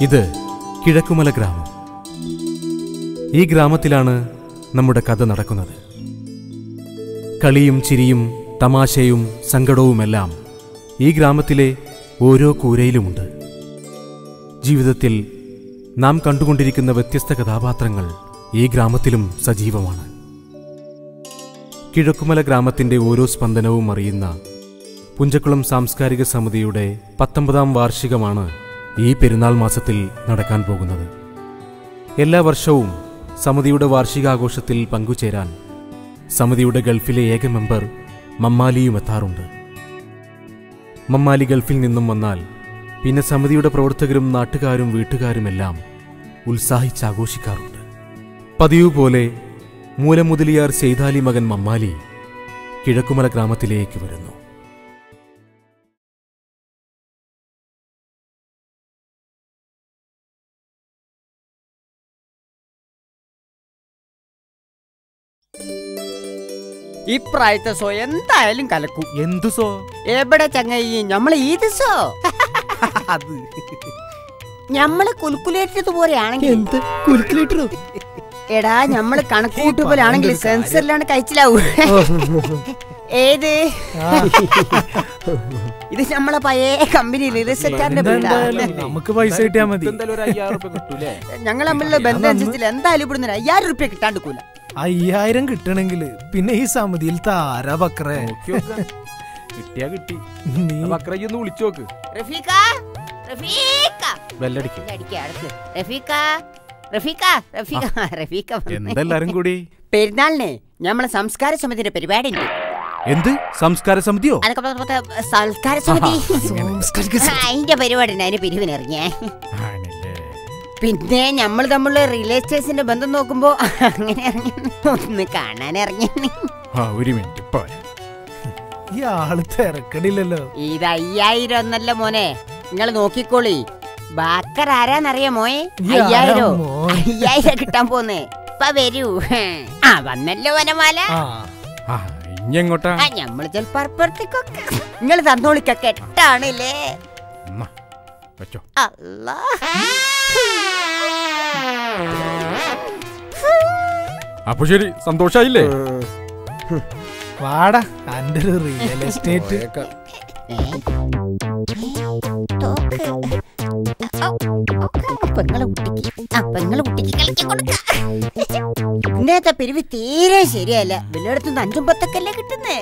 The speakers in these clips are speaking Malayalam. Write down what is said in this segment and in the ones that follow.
ഇത് കിഴക്കുമല ഗ്രാമം. ഈ ഗ്രാമത്തിലാണ് നമ്മുടെ കഥ നടക്കുന്നത്. കളിയും ചിരിയും തമാശയും സങ്കടവുമെല്ലാം ഈ ഗ്രാമത്തിലെ ഓരോ കൂരയിലുമുണ്ട്. ജീവിതത്തിൽ നാം കണ്ടുകൊണ്ടിരിക്കുന്ന വ്യത്യസ്ത കഥാപാത്രങ്ങൾ ഈ ഗ്രാമത്തിലും സജീവമാണ്. കിഴക്കുമല ഗ്രാമത്തിൻ്റെ ഓരോ സ്പന്ദനവും അറിയുന്ന പുഞ്ചക്കുളം സാംസ്കാരിക സമിതിയുടെ 19ാം വാർഷികമാണ് ഈ പെരുന്നാൾ മാസത്തിൽ നടക്കാൻ പോകുന്നത്. എല്ലാ വർഷവും സമിതിയുടെ വാർഷികാഘോഷത്തിൽ പങ്കുചേരാൻ സമിതിയുടെ ഗൾഫിലെ ഏക മെമ്പർ മമ്മാലിയും എത്താറുണ്ട്. മമ്മാലി ഗൾഫിൽ നിന്നും വന്നാൽ പിന്നെ സമിതിയുടെ പ്രവർത്തകരും നാട്ടുകാരും വീട്ടുകാരുമെല്ലാം ഉത്സാഹിച്ചാഘോഷിക്കാറുണ്ട്. പതിവ് പോലെ മൂലമുതലിയാർ സെയ്താലി മകൻ മമ്മാലി കിഴക്കുമല ഗ്രാമത്തിലേക്ക് വരുന്നു. ഇപ്രായത്തെ സോ എന്തായാലും കലക്കും. എന്തു സോ? എവിടെ ചങ്ങായി നമ്മള് ഈദ് സോ അത് ഞമ്മള് കുൽക്കുലേറ്റത് പോലെയാണെങ്കിൽ എന്ത് കുൽക്കുലേറ്ററോ? എടാ ഞമ്മള് കണക്കൂട്ട് പോലെ ആണെങ്കിൽ സെൻസറിലാണ് കഴിച്ചിലാവൂ. ഏത് ഇത് നമ്മളെ പഴയ കമ്പനിയിൽ നമുക്ക് പൈസ കിട്ടിയാ മതി. ഞങ്ങൾ തമ്മിലുള്ള ബന്ധം അനുസരിച്ചില്ല. എന്തായാലും ഇവിടുന്ന് 1000 രൂപ കിട്ടാണ്ടിക്കൂല. 5000 കിട്ടണമെങ്കിൽ പിന്നെ ഈ സമിതിയിൽ താരാ ബക്രേ. കിട്ടിയാ കിട്ടി. നീ ബക്രയൊന്ന് വിളിച്ചു നോക്ക്. എന്തെല്ലാരും കൂടി പെരുന്നാളിന് നമ്മളെ സംസ്കാര സമിതിയുടെ പരിപാടി ഉണ്ട്. എന്ത് സംസ്കാര സമിതിയോ? സംസ്കാര സമിതി അതിന്റെ പരിപാടി ഉണ്ട്. അതിന് പിരിവിനിറങ്ങിയേ. പിന്നെ നമ്മൾ തമ്മിലുള്ള റിലേറ്റീവ്സിന്റെ ബന്ധം നോക്കുമ്പോ അങ്ങനെ ഇറങ്ങി ഒന്ന് കാണാൻ ഇറങ്ങി. ഒരു മിനിറ്റ്, ഈ ആള് തിരക്കടില്ലല്ലോ. ഇത് 5000 ഒന്നല്ല മോനെ, നിങ്ങൾ നോക്കിക്കോളി. ബാക്കർ ആരാന്നറിയാമോയെ? 5000 കിട്ടാൻ പോന്നേ. ഇപ്പൊ വരൂ. വന്നല്ലോ വനമാല. ഞമ്മള് ചിലപ്പോ അപ്പുറത്തേക്കൊക്കെ നിങ്ങൾ തന്നോളിക്കൊക്കെ എട്ടാണല്ലേ. അല്ലാ അപ്പൊ ശരി, സന്തോഷായില്ലേ? വാടാ അന്റെ ഒരു റിയൽ എസ്റ്റേറ്റ്. ഇന്നത്തെ പിരിവ് തീരെ ശരിയല്ല. വല്ലയിടത്തുനിന്ന് 5ഉം 10 കിട്ടുന്നേ.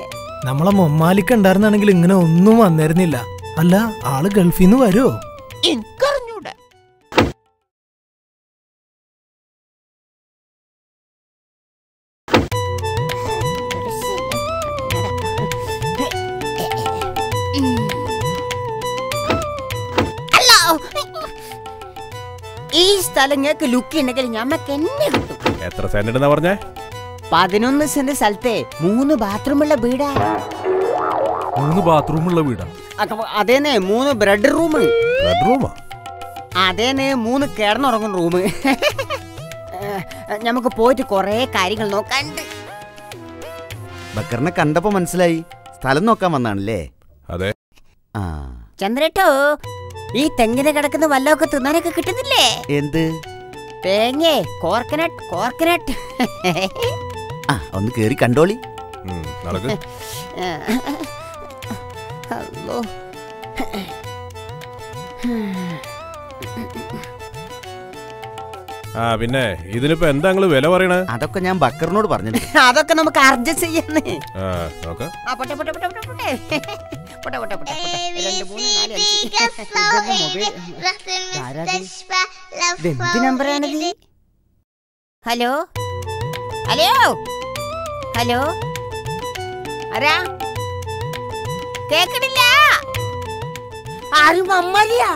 നമ്മളെ മൊമ്മാലിക്ക് ഉണ്ടായിരുന്നാണെങ്കിൽ ഇങ്ങനെ ഒന്നും വന്നിരുന്നില്ല. അല്ല, ആള് ഗൾഫിൽ നിന്ന് വരുമോ? എനിക്കറിഞ്ഞൂടെ. ഈ സ്ഥലം ഞങ്ങൾക്ക് ലുക്ക് ഉണ്ടെങ്കിൽ ഞമ്മക്ക് എന്നെ കിട്ടും. എത്ര സെന്റ് പറഞ്ഞേ? 11 സെന്റ് സ്ഥലത്തെ 3 ബാത്റൂമുള്ള വീടാ. 3 ബാത്റൂമുള്ള വീടാ? അതേന്നെ 3 ബെഡ് റൂം. ബെഡ്റൂമാ? അതേന്നെ 3 കിടന്നുറങ്ങുന്ന റൂം. നമുക്ക് പോയിട്ട് കൊറേ കാര്യങ്ങൾ നോക്കാനുണ്ട്. ബക്കറിനെ കണ്ടപ്പോ മനസ്സിലായി സ്ഥലം നോക്കാൻ വന്നാണല്ലേ? അതെ. ചന്ദ്രേട്ടോ, ഈ തെങ്ങിന് കിടക്കുന്ന വല്ലതൊക്കെ തിന്നാനൊക്കെ കിട്ടുന്നില്ലേ? എന്ത് തേങ്ങേ? കോർക്കനട്ട്. ഒന്ന് കേറി കണ്ടോളി. അല്ലോ, ആ പിന്നെ ഇതിനിപ്പോ എന്താ നിങ്ങള് വില പറയണേ? അതൊക്കെ ഞാൻ ബക്കറിനോട് പറഞ്ഞിട്ടുണ്ട്. അതൊക്കെ നമുക്ക് അഡ്ജസ്റ്റ് ചെയ്യാന്നേ. നോക്കാം. പോട്ടെ പോട്ടെ പോട്ടെ പോട്ടെ പോട്ടെ പോട്ടെ പോട്ടെ പോട്ടെ 2 3 4 5 എന്ത് നമ്പറാണിത്? ഹലോ ഹലോ ഹലോ ആരാ? കേക്കണില്ല. ആരും മമ്മാലിയാ?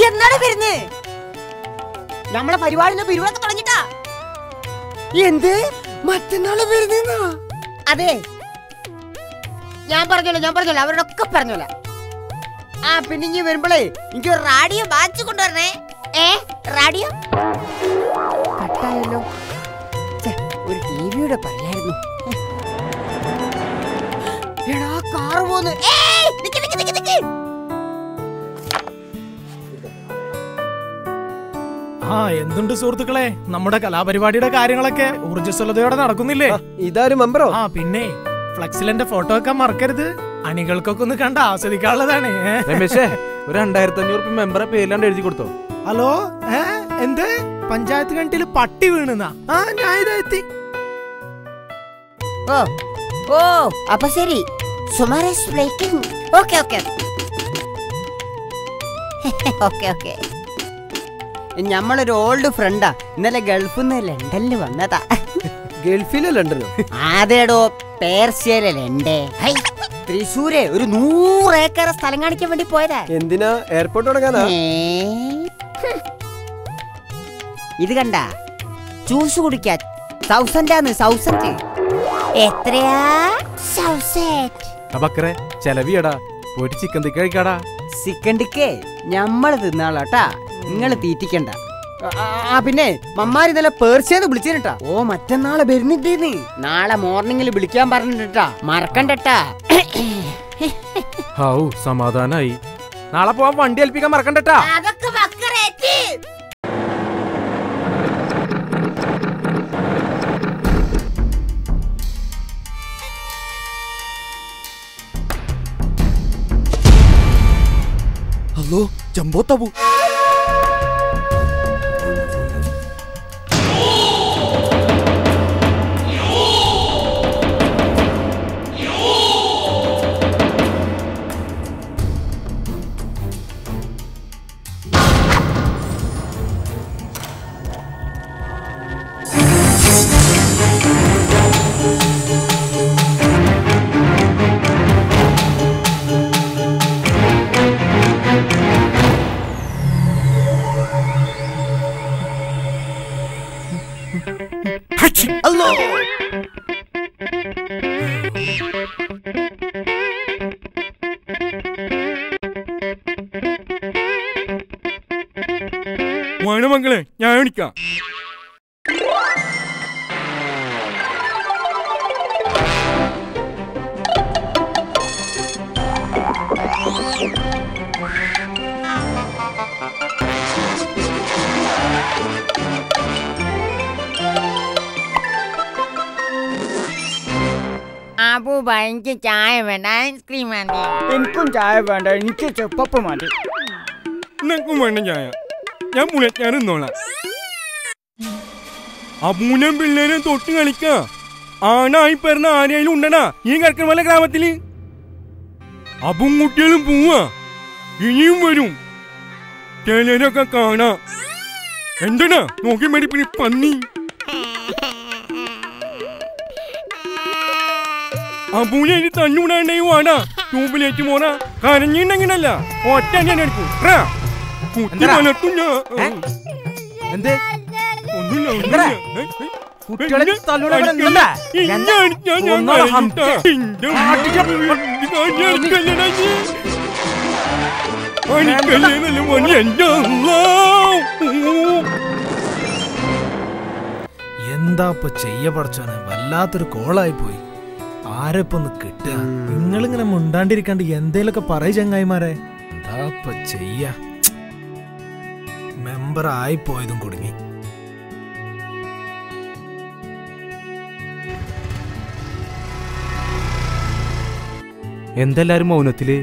എന്നാണ് വരുന്നേ? നമ്മളെ പരിപാടിന്റെ പിരിവൊക്കെ തുടങ്ങിട്ടാ. എന്ത് മറ്റന്നാള് വരുന്ന? അതെ ഞാൻ പറഞ്ഞോളൂ അവരോടൊക്കെ പറഞ്ഞോളൂ. ആ പിന്നെ ഇനി വരുമ്പോഴേ എനിക്ക് ഒരു റേഡിയോ ബാച്ച് കൊണ്ടുവരണേ. റേഡിയോ കട്ടായല്ലോ. ഒരു ടിവിയുടെ പറയായിരുന്നു. എടാ കാറ് പോന്നു. എന്തുണ്ട് സുഹൃത്തുക്കളെ, നമ്മുടെ കലാപരിപാടിയുടെ കാര്യങ്ങളൊക്കെ ഊർജ്ജസ്വലതയോടെ നടക്കുന്നില്ലേ? ഇതാരും മെമ്പറോ? പിന്നെ ഫ്ലെക്സിലെ ഫോട്ടോ വെക്കാൻ മറക്കരുത്. അണികൾക്കൊക്കെ ഒന്ന് കണ്ട് ആസ്വദിക്കാനുള്ളതാണ്. രമേശേ, ഒരു 2500 മെമ്പറെ പേരിലാണ്ട് എഴുതി കൊടുത്തോ. ഹലോ, എന്ത് പഞ്ചായത്ത് കിണറ്റില് പട്ടി വീണെന്നാ? ഞാൻ ഇതെത്തി. ഓ അപ്പൊ ശരി. ഓക്കെ ഞമ്മളൊരു ഓൾഡ് ഫ്രണ്ടാ. ഇന്നലെ ഗൾഫിൽ നിന്ന് ലണ്ടനിൽ വന്നതാ. ഗൾഫിലെ ലണ്ടനോ? അതേടോ, പേർഷ്യയിലെ ലണ്ടൻ. തൃശ്ശൂരെ ഒരു 100 ഏക്കർ സ്ഥലം കാണിക്കാൻ വേണ്ടി പോയതാ. എന്തിനാ? എയർപോർട്ട് തുടങ്ങാനാ? ഇത് കണ്ട ജ്യൂസ് കുടിക്കാ. 1000 എത്രയാ? 1000. ബക്കറെ ചെലവിയടാ. പോയിട്ട് ചിക്കൻ തിക്ക കഴിക്കാടാ. ചിക്കൻ ടിക്കേ ഞമ്മള് തിന്നാളാട്ടാ, നിങ്ങള് തീറ്റിക്കണ്ട. പിന്നെ മമ്മാര് ഇന്നലെ പേർച്ചേന്ന് വിളിച്ചിട്ടാ. ഓ മറ്റന്നാളെ വരുന്നിട്ടേന്ന്. നാളെ മോർണിംഗിൽ വിളിക്കാൻ പറഞ്ഞിട്ടാ, മറക്കണ്ടട്ടാ. ഹൗ സമാധാനായി. നാളെ പോവാൻ വണ്ടി ഏൽപ്പിക്കാൻ മറക്കണ്ടട്ടാ. അതൊക്കെ ഹലോ ജംബോ തബു. മകളെ ഞാൻ വിളിക്കാം. അബൂബ എനിക്ക് ചായ വേണ്ട, ഐസ്ക്രീം വേണ്ട. എനിക്കും ചായ വേണ്ട, എനിക്ക് ചെപ്പപ്പ് മതി. നിനക്കും വേണ്ട ചായ? ഞാൻ മുളച്ചാൻ നിന്നോളാം. അബൂനും പിള്ളേരെ തൊട്ട് കളിക്കാ. ആണായി പറഞ്ഞ ആരെയും ഉണ്ടടാ ഈ കർക്കമല ഗ്രാമത്തില്. അബും കുട്ടികളും പോവാ, ഇനിയും വരും. ചിലരൊക്കെ കാണാ. എന്താടാ നോക്കി മേടിപ്പിന് പന്നി. അബൂനെ ഇനി തന്നൂടാണ്ടായി വാടാ. ട്യൂബിലേറ്റ് മോറാ. കരഞ്ഞിണ്ടെങ്കിലല്ല ഒറ്റ ഞാൻ എടുക്കും. കുത്തി വളർത്തും ഞാൻ. എന്താ ചെയ്യ പഠിച്ചോനെ, വല്ലാത്തൊരു കോളായി പോയി. ആരെപ്പൊന്ന് കിട്ടുക? നിങ്ങളിങ്ങനെ മുണ്ടാണ്ടിരിക്കാണ്ട് എന്തേലൊക്കെ പറയ ചങ്ങായിമാരെ. എന്താ ചെയ്യ? മെമ്പർ ആയിപ്പോയതും കുടുങ്ങി. എന്തെല്ലാരും മൗനത്തില്?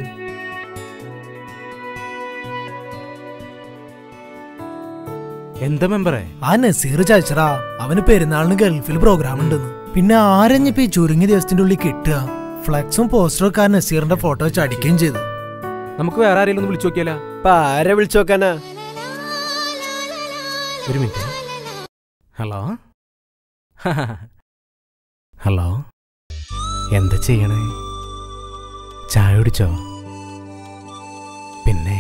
എന്താ മെമ്പറേ? ആ നസീർ ചാച്ചറാ, അവന് പെരുന്നാളിന് ഗൾഫിൽ പ്രോഗ്രാം ഉണ്ടെന്ന്. പിന്നെ ആരെഞ്ഞിപ്പോ ഈ ചുരുങ്ങിയ ദിവസത്തിന്റെ ഉള്ളിൽ കിട്ടുക? ഫ്ലെക്സും പോസ്റ്ററും ഒക്കെ ആ നസീറിന്റെ ഫോട്ടോ വെച്ച് അടിക്കുകയും ചെയ്തു. നമുക്ക് വേറെ ആരെങ്കിലും ഒന്ന് വിളിച്ചു നോക്കിയാലോ? ആരെ വിളിച്ചു നോക്കാനാ? ഒരു മിനിറ്റ്. ഹലോ ഹലോ, എന്താ ചെയ്യണേ? ചായ കുടിച്ചോ? പിന്നെ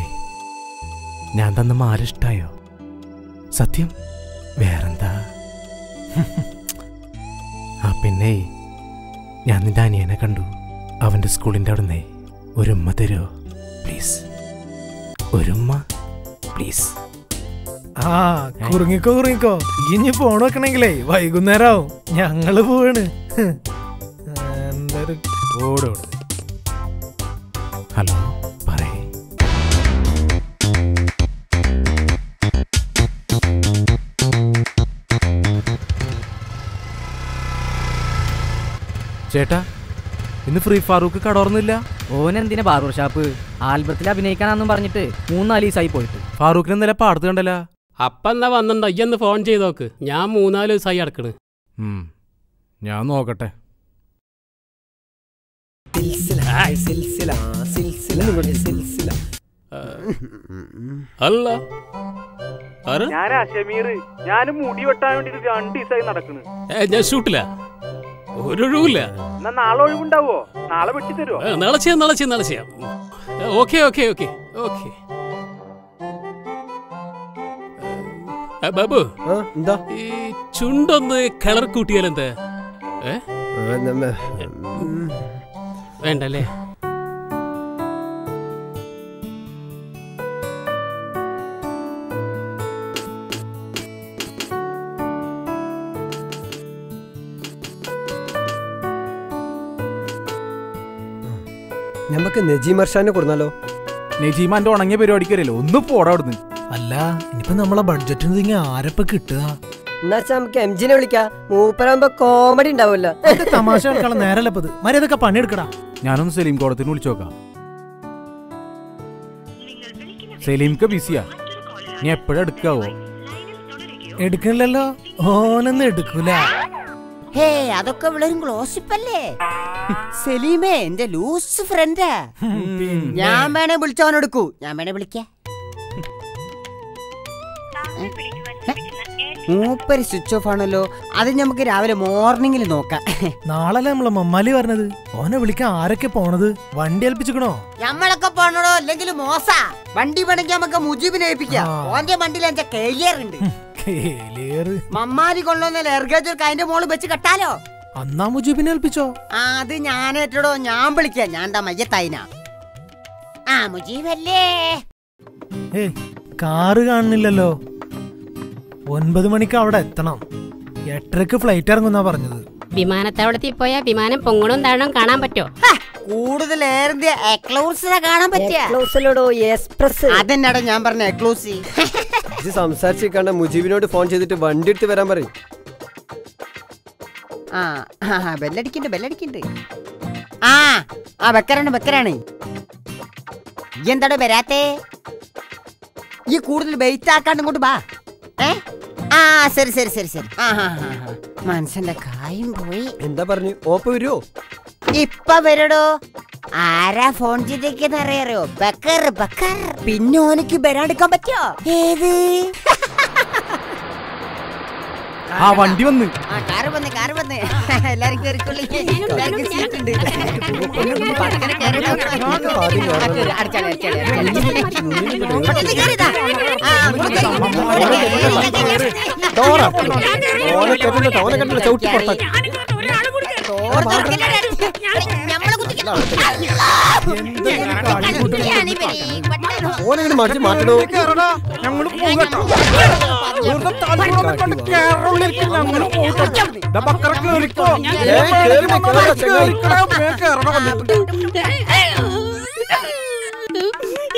ഞാൻ തന്ന മാല ഇഷ്ടായോ? സത്യം? വേറെന്താ? ആ പിന്നെ ഞാൻ നിന്റെ അനിയനെ കണ്ടു. അവന്റെ സ്കൂളിന്റെ അവിടുന്ന് ഒരു ഉമ്മ തരുമോ പ്ലീസ്? ഒരു ഉമ്മ പ്ലീസ്. ആ കുറുങ്ങിക്കോ. ഇനി ഫോൺ വെക്കണെങ്കിലേ വൈകുന്നേരം ആവും. ഞങ്ങള് പോവാണ്. എന്തൊരു ഓടോട്. ഹലോ പറയേ. ചേട്ടാ, ഇന്ന് ഫ്രീ ഫാറൂഖ് കടോർന്നില്ല. ഓനെന്തിനാ ബാർബർ ഷാപ്പ്? ആൽബത്തിൽ അഭിനയിക്കാനാന്നും പറഞ്ഞിട്ട് 3-4 ദിവസമായി പോയിട്ട്. ഫാറൂഖിനെ ഇന്നലെ പാടത്ത് കണ്ടല്ല. അപ്പ എന്നാ വന്നിട്ടുണ്ടോ? ഇയ്യൊന്ന് ഫോൺ ചെയ്ത് നോക്ക്. ഞാൻ 3-4 ദിവസമായി അടക്കണ്. ഞാൻ നോക്കട്ടെ. അല്ല ഞാനാ ഷമീർ. ഞാനും മുടി വെട്ടാൻ വേണ്ടിട്ട് 2 ദിവസമായി നടക്കണ്. ഞാൻ ഷൂട്ടില്ല, ഒരൊഴിവില്ല. എന്നാ നാളെ ഒഴിവുണ്ടാവോ? നാളെ വെട്ടി തരുമോ? നാളെ ചെയ്യാം. ഓക്കെ. ബാബു, എന്താ ഈ ചുണ്ടൊന്ന് കളർ കൂട്ടിയാലെന്താ? വേണ്ടല്ലേ? നമുക്ക് നജീം അർഷാനെ കൊടുന്നാലോ? നജീമാന്റെ ഉണങ്ങിയ പരിപാടിക്ക് വരല്ലോ. ഒന്ന് പോടാ അവിടുന്ന്. അല്ല, ഇനിയിപ്പോ നമ്മളെ ബഡ്ജറ്റിന് തിങ്ങ ആരപ്പ കിട്ടുക? എന്നാ നമുക്ക് എംജിനെ വിളിക്കാം. മൂപ്പരാകുമ്പോ കോമഡി ഉണ്ടാവില്ല. തമാശ കളിക്കാനുള്ള നേരല്ലപ്പത്. മര്യാദക്കെ പണിയെടുക്കടാ. ഞാനൊന്ന് സലീം കോടത്തിന് വിളിച്ചു നോക്കാം. സലീംക്ക് ബിസിയാ. നീ എപ്പോഴാ എടുക്കാവോ? എടുക്കണില്ലല്ലോ. ഓനൊന്നും എടുക്കൂല. ഹേ, അതൊക്കെ വളരെ ഗ്ലോസിപ്പല്ലേ. സലീമേ എന്റെ ലൂസ് ഫ്രണ്ടാ. ഞാൻ വേണേ വിളിച്ചവനെടുക്കൂ. ഞാൻ വേണേ വിളിക്ക. മൂപ്പര് സ്വിച്ച് ഓഫ് ആണല്ലോ. അത് നമുക്ക് രാവിലെ മോർണിംഗിൽ നോക്കാം. നാളെ നമ്മളെ മമ്മാലി പറഞ്ഞത്. ഓനെ വിളിക്കാൻ ആരൊക്കെ പോണത്? വണ്ടി ഏൽപ്പിച്ചിക്കണോ? നമ്മളൊക്കെ പോണോ? അല്ലെങ്കിൽ മോശ വണ്ടി വേണമെങ്കിൽ നമുക്ക് മുജീബിനെ ഏൽപ്പിക്കാം. ഓന്റെ വണ്ടിയിൽ എന്റെ കേലിയർ ഉണ്ട്. മമ്മാലി കൊണ്ടുവന്ന ലെർഗേജ് അതിന്റെ മോള് വെച്ച് കെട്ടാലോ? അന്നാ മുജീബിനെ ഏൽപ്പിച്ചോ? അത് ഞാനേറ്റടോ. ഞാൻ വിളിക്കാം. ഞാൻ എന്താ മയ്യത്തായിനാ. ആ മുജീബല്ലേ? കാറ് കാണുന്നില്ലല്ലോ. 9 മണിക്ക് അവിടെ എത്തണം. 8:30 ഫ്ലൈറ്റ് ഇറങ്ങുന്നാ പറഞ്ഞത്. വിമാനത്താവളത്തിൽ പോയാ വിമാനം പൊങ്ങണവും താഴണം കാണാൻ പറ്റോ? കൂടുതൽ കാണാൻ പറ്റിയ അതെന്നാടോ ഞാൻ പറഞ്ഞ എക്ലൂസി. സംസാരിച്ചിരിക്കാണ്ട് മുജീബിനോട് ഫോൺ ചെയ്തിട്ട് വണ്ടി എടുത്ത് വരാൻ പറയും. ബെല്ലടിക്കണ്ട്. വെക്കറാണ്. ഈ എന്താടോ വരാത്തേ? ഈ കൂടുതൽ വെയിറ്റ് ആക്കാണ്ട് ഇങ്ങോട്ട് ബാ. ശരി. മനസ്സിന്റെ കായും പോയി. എന്താ പറഞ്ഞു? ഓപ്പ വരുമോ? ഇപ്പൊ വരടോ. ആരാ ഫോൺ ചെയ്തേക്കെന്ന് അറിയാറോ? ബക്കർ. പിന്നെ ഓനക്ക് വരാണ്ടിക്കാൻ പറ്റോ? ഏത് വണ്ടി വന്ന്. കാറ് വന്ന്. എല്ലാരും കേറിക്കൊള്ളി. മാറ്റണോ? ഞങ്ങള്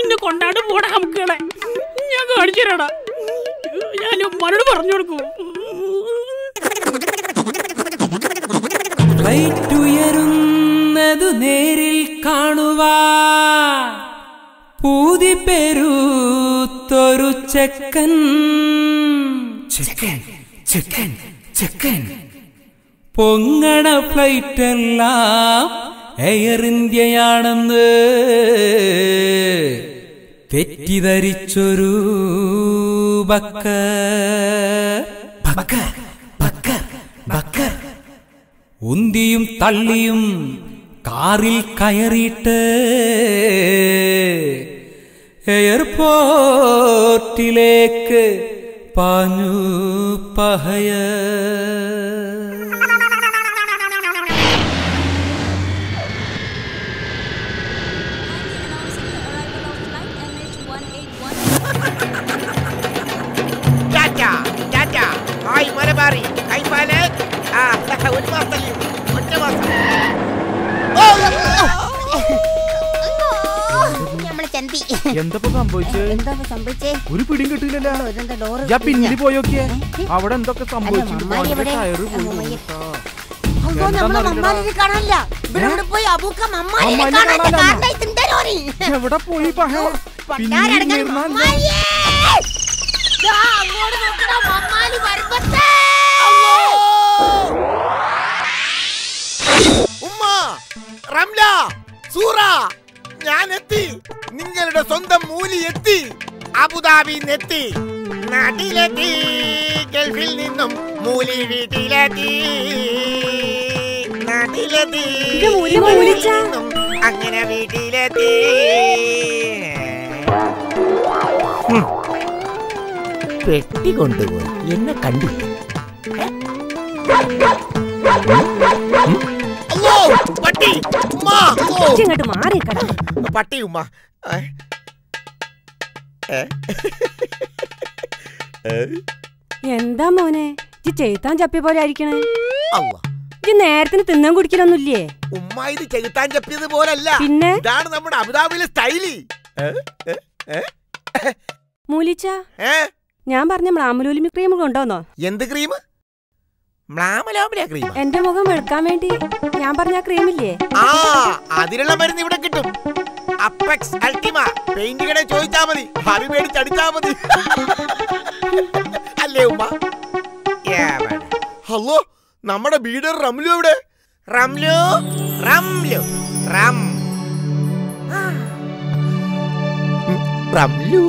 ഇന്നെ കൊണ്ടാണ്ട് പോടാ നമുക്കളെ. ഞാൻ കാണിച്ചരാടാ. ഞാൻ ഉമ്മാനോട് പറഞ്ഞു കൊടുക്കും. ഉയരുന്നതു നേരിൽ കാണുവാ പൂതി പെരുത്തൊരു ചെക്കൻ ചിക്കൻ ചിക്കൻ ചിക്കൻ. പൊങ്ങണ ഫ്ലൈറ്റെല്ലാം എയർ ഇന്ത്യയാണെന്ന് തെറ്റിദ്ധരിച്ചൊരു ബക്കർ ഉന്തിയും തള്ളിയും കാറിൽ കയറിയിട്ട് എയർപോർട്ടിലേക്ക് പാഞ്ഞു പഹയ. എന്താ സംഭവിച്ചേ? ഒരു പിടിയും കിട്ടില്ലല്ലോ. ഞാൻ പിന്നിൽ പോയോക്കിയേ, അവിടെ എന്തൊക്കെ സംഭവിച്ചു. എവിടെ പോയി ഞാൻ എത്തി, നിങ്ങളുടെ സ്വന്തം മൂലി എത്തി, അബുദാബിന്നെത്തി, നാട്ടിലെത്തി, ഗൾഫിൽ നിന്നും മൂലി വീട്ടിലെത്തി, നാട്ടിലെത്തി, അങ്ങനെ വീട്ടിലെത്തി. പെട്ടി കൊണ്ടുപോയി എന്നെ കണ്ടില്ല. പട്ടി പട്ടി ഉമ്മ. എന്താ മോനെ ചെയ്ത്താൻ ചപ്പിയ പോലെ ആയിരിക്കണേ? നേരത്തിന് തിന്നാൻ കുടിക്കലൊന്നുമില്ലേ? ഉമ്മ ഇത് ചെകുത്താൻ ചപ്പിയത് പോലല്ല, പിന്നെ ഇതാണ് നമ്മുടെ അബുദാബിയിലെ സ്റ്റൈലി. മൂലിച്ച, ഞാൻ പറഞ്ഞ മ്ലാമലൂലിമി ക്രീം കൊണ്ടോന്നോ? എന്ത് ക്രീം? എന്റെ മുഖം വെളുക്കാൻ വേണ്ടി ഞാൻ പറഞ്ഞ ക്രീമില്ലേ, അതിനുള്ള മരുന്ന് ഇവിടെ കിട്ടും. അപ്പെക്സ് അൾട്ടിമ പെയിന്റ് കട ചോദിച്ചാ മതി, ഹറി മേടിച്ചടിച്ചാ മതി. അല്ലേ ഉമ്മ? ഹലോ, നമ്മുടെ ബീഡർ റംലു എവിടെ? റംലു റംലു റം റംലു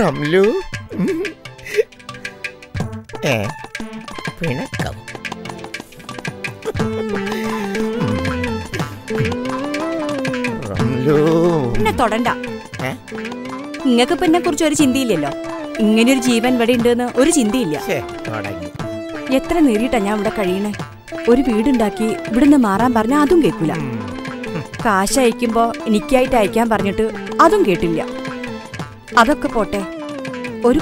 റംലു പിണക്കം. എന്നെ തൊടണ്ട. നിങ്ങക്ക് പിന്നെ കുറിച്ച് ഒരു ചിന്തയില്ലല്ലോ. ഇങ്ങനൊരു ജീവൻ ഇവിടെ ഉണ്ടെന്ന് ഒരു ചിന്തയില്ല. എത്ര നേരിട്ടാ ഞാൻ ഇവിടെ കഴിയണേ. ഒരു വീടുണ്ടാക്കി ഇവിടുന്ന് മാറാൻ പറഞ്ഞാൽ അതും കേൾക്കൂല. കാശ് അയക്കുമ്പോ എനിക്കായിട്ട് അയക്കാൻ പറഞ്ഞിട്ട് അതും കേട്ടില്ല. അതൊക്കെ പോട്ടെ, ഒരു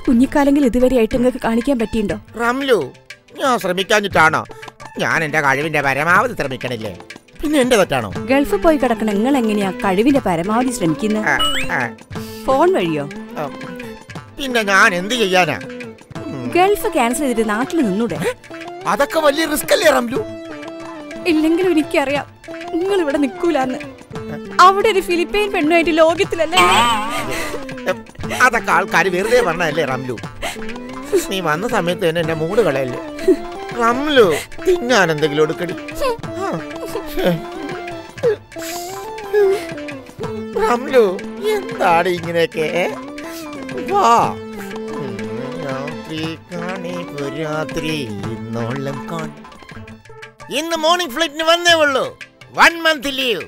കുഞ്ഞിക്കാലെങ്കിൽ ഇതുവരെ ആയിട്ട് നിങ്ങൾക്ക് കാണിക്കാൻ പറ്റിയിട്ടുണ്ടോ? റംലു, ഞാൻ ശ്രമിക്കാഞ്ഞിട്ടാണോ? ഞാൻ എന്റെ കഴിവിന്റെ പരമാവധി ശ്രമിക്കണില്ലേ, പിന്നെ എന്റെ തെറ്റാണോ? ഗൾഫിൽ പോയി കിടക്കണ നിങ്ങൾ എങ്ങനെയാ കഴിവിന്റെ പരമാവധി ശ്രമിക്കുന്നത്? ഫോൺ വഴിയോ? പിന്നെ ഞാൻ എന്ത് ചെയ്യാനാ? ഗൾഫ് ക്യാൻസൽ ചെയ്തിട്ട് നാട്ടിൽ നിന്നൂടെ? അതൊക്കെ വലിയ റിസ്ക് അല്ലേ റംലു? ഇല്ലെങ്കിലും എനിക്കറിയാം നിങ്ങൾ ഇവിടെ നിൽക്കൂലെന്ന്. അവിടെ ഒരു ഫിലിപ്പൈൻ പെണ്ണുമായിട്ട് ലോകത്തിലല്ലേ. അതൊക്കെ ആൾക്കാർ വെറുതെ പറഞ്ഞല്ലേ റംലു. നീ വന്ന സമയത്ത് തന്നെ എന്റെ മൂഡ് കളയല്ലേ റംലു. തിന്നാൻ എന്തെങ്കിലും എടുക്കടി റംലു. എന്താണ് ഇങ്ങനെയൊക്കെ? വാ, രാത്രി ഇന്നോളം കാണും. ഇന്ന് മോർണിംഗ് ഫ്ലൈറ്റിന് വന്നേ ഉള്ളൂ. 1 month ലീവ്.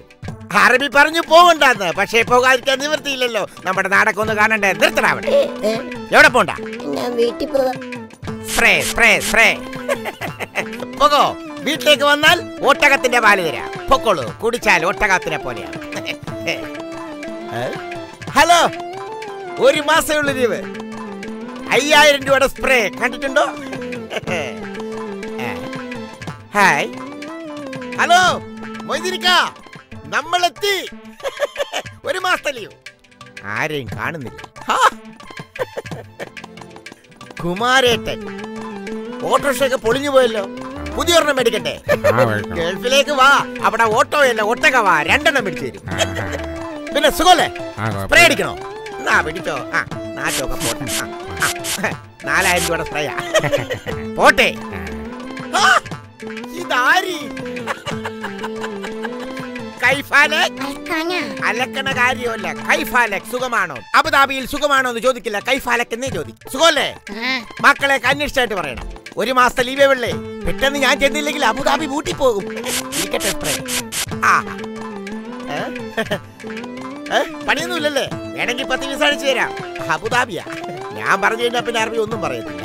അറബി പറഞ്ഞു പോകണ്ടെന്ന്, പക്ഷേ പോകാതിരിക്കാൻ നിവൃത്തിയില്ലല്ലോ. നമ്മുടെ നാടൊക്കെ ഒന്ന് കാണണ്ടേ? നിർത്തടാവട്ടെ. എവിടെ പോണ്ട? Spray spray spray. പോകോ. വീട്ടിലേക്ക് വന്നാൽ ഒട്ടകത്തിന്റെ പാല് തരാം. പൊക്കോളൂ, കുടിച്ചാൽ ഒട്ടകത്തിനെ പോലെയാണ്. ഹലോ, 1 മാസമുള്ള ലീവ്, 5000 രൂപയുടെ സ്പ്രേ കണ്ടിട്ടുണ്ടോ? Hi, hello മൊയ്തിരിക്ക, നമ്മളെത്തി. 1 മാസത്തെ ലീവ്. ആരെയും കാണുന്നില്ല. കുമാരേട്ടൻ, ഓട്ടോറിക്ഷയൊക്കെ പൊളിഞ്ഞു പോയല്ലോ. പുതിയൊരെണ്ണം മേടിക്കട്ടെ? ഗൾഫിലേക്ക് വാ, അവിടെ ഓട്ടോയല്ല ഒട്ടക വാ, 2 എണ്ണം മേടിച്ചു തരും. പിന്നെ സുഖല്ലേ? സ്പ്രേ അടിക്കണോ? പിടിച്ചോ. നാശമൊക്കെ പോട്ടെ. 4000 രൂപയുടെ സ്പ്രേയാ പോട്ടെ. ഇതാരി അലക്കണ കാര്യമല്ല. കൈഫാലക് സുഖമാണോ? അബുദാബിയിൽ സുഖമാണോ എന്ന് ചോദിക്കില്ല, കൈഫാലക് എന്നേ ചോദിക്കും. സുഖമല്ലേ? മക്കളെ അന്വേഷിച്ചായിട്ട് പറയണം. 1 മാസത്തെ ലീവേ ഉള്ളേ. പെട്ടെന്ന് ഞാൻ ചെന്നില്ലെങ്കിൽ അബുദാബി പൂട്ടി പോകും. ഇരിക്കട്ടെ സ്പ്രേ. പണിയൊന്നുമില്ലല്ലേ? വേണമെങ്കിൽ 10 വിസ അടിച്ചു തരാം. അബുദാബിയാ. ഞാൻ പറഞ്ഞു കഴിഞ്ഞാൽ പിന്നെ അറബി ഒന്നും പറയത്തില്ല.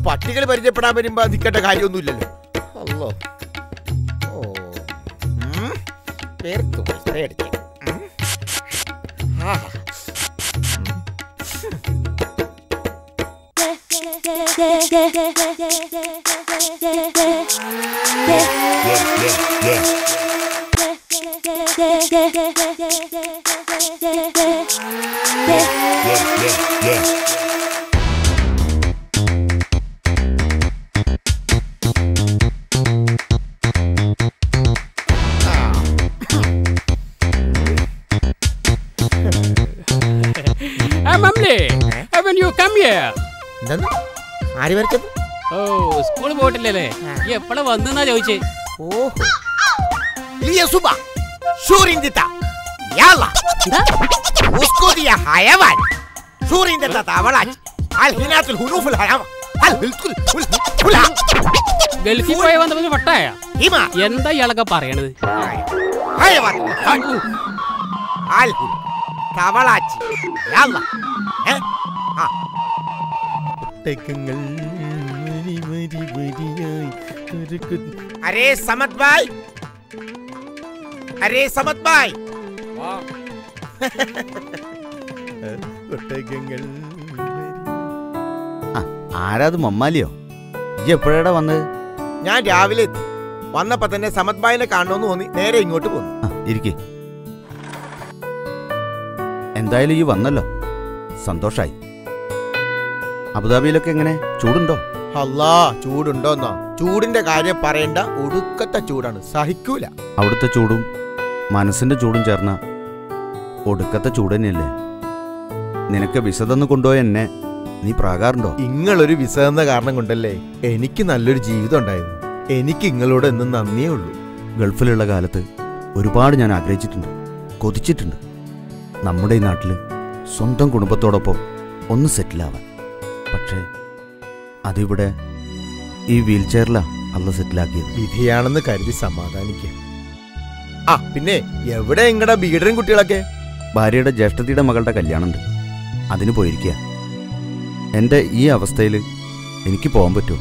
പട്ടികൾ പരിചയപ്പെടാൻ വരുമ്പോ നിൽക്കേണ്ട കാര്യമൊന്നുമില്ലല്ലോ. അല്ലോ പേർത്തു സ്പ്രേ അടിച്ചേ. ആര് വരച്ചത്? സ്കൂളിൽ പോയിട്ടില്ലല്ലേ? എപ്പോഴാ വന്നാ ചോദിച്ചേ? ഗൾഫിൽ പോയ വന്നപ്പോ പട്ടായ എന്താ ഇയാളൊക്കെ പറയണത്? अरे समत भाई, अरे समत भाई. ആരാത്? മമ്മാലിയോ? ഇജ്ജ് എപ്പോഴാ വന്നത്? ഞാൻ രാവിലെ എത്തി. വന്നപ്പോ തന്നെ സമത് ഭായിനെ കാണണമെന്ന് തോന്നി നേരെ ഇങ്ങോട്ട് പോന്നു. ഇരിക്കേ. എന്തായാലും ഈ വന്നല്ലോ, സന്തോഷായി. അബുദാബിയിലൊക്കെ എങ്ങനെ? ചൂടുണ്ടോ? അല്ലാ, ചൂടുണ്ടോന്നോ? ചൂടിന്റെ കാര്യം പറയണ്ട. ഒടുക്കത്തെ ചൂടാണ്, സഹിക്കൂല. അവിടുത്തെ ചൂടും മനസ്സിന്റെ ചൂടും ചേർന്ന ഒടുക്കത്തെ ചൂട് തന്നെയല്ലേ? നിനക്ക് വിസ തന്നു കൊണ്ടുപോയ എന്നെ നീ പ്രാകാറുണ്ടോ? ഇങ്ങളൊരു വിസ എന്ന കാരണം കൊണ്ടല്ലേ എനിക്ക് നല്ലൊരു ജീവിതം ഉണ്ടായിരുന്നു. എനിക്ക് ഇങ്ങളോട് എന്നും നന്ദിയേ ഉള്ളൂ. ഗൾഫിലുള്ള കാലത്ത് ഒരുപാട് ഞാൻ ആഗ്രഹിച്ചിട്ടുണ്ട്, കൊതിച്ചിട്ടുണ്ട്. നമ്മുടെ ഈ നാട്ടിൽ സ്വന്തം കുടുംബത്തോടൊപ്പം ഒന്ന് സെറ്റിലാവാൻ. പക്ഷേ അതിവിടെ ഈ വീൽ ചെയറിലാ അല്ല സെറ്റിലാക്കിയത്. വിധിയാണെന്ന് കരുതി സമാധാനിക്കുക. പിന്നെ എവിടെ ഇങ്ങടെ ബീഡറും കുട്ടികളൊക്കെ? ഭാര്യയുടെ ജ്യേഷ്ഠത്തിയുടെ മകളുടെ കല്യാണമുണ്ട്, അതിന് പോയിരിക്കുക. എൻ്റെ ഈ അവസ്ഥയിൽ എനിക്ക് പോകാൻ പറ്റുമോ?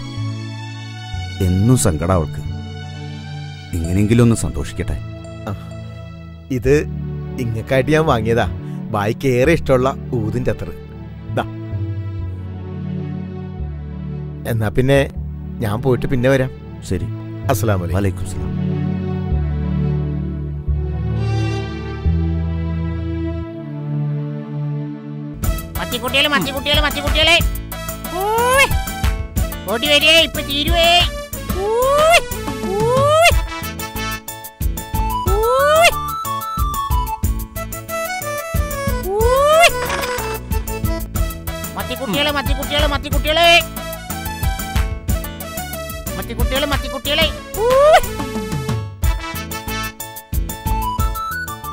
എന്നും സങ്കടം അവൾക്ക്. ഇങ്ങനെയെങ്കിലും ഒന്ന് സന്തോഷിക്കട്ടെ. ഇത് ഇങ്ങക്കായിട്ട് ഞാൻ വാങ്ങിയതാ. ബായിക്ക് ഏറെ ഇഷ്ടമുള്ള ഊതിൻ്റെ അത്ര. എന്നാ പിന്നെ ഞാൻ പോയിട്ട് പിന്നെ വരാം. ശരി. അസ്സലാമു അലൈക്കും സലാം. മത്തിക്കുട്ടികളെ മത്തിക്കുട്ടികളെ മത്തിക്കുട്ടികളെ ഓടി വരേ, ഇപ്പൊ തീരുവേ. മത്തിക്കുട്ടികളെ മത്തിക്കുട്ടികളെ മത്തിക്കുട്ടികളെ മത്തിക്കുട്ടികളെ മത്തിക്കുട്ടികളെ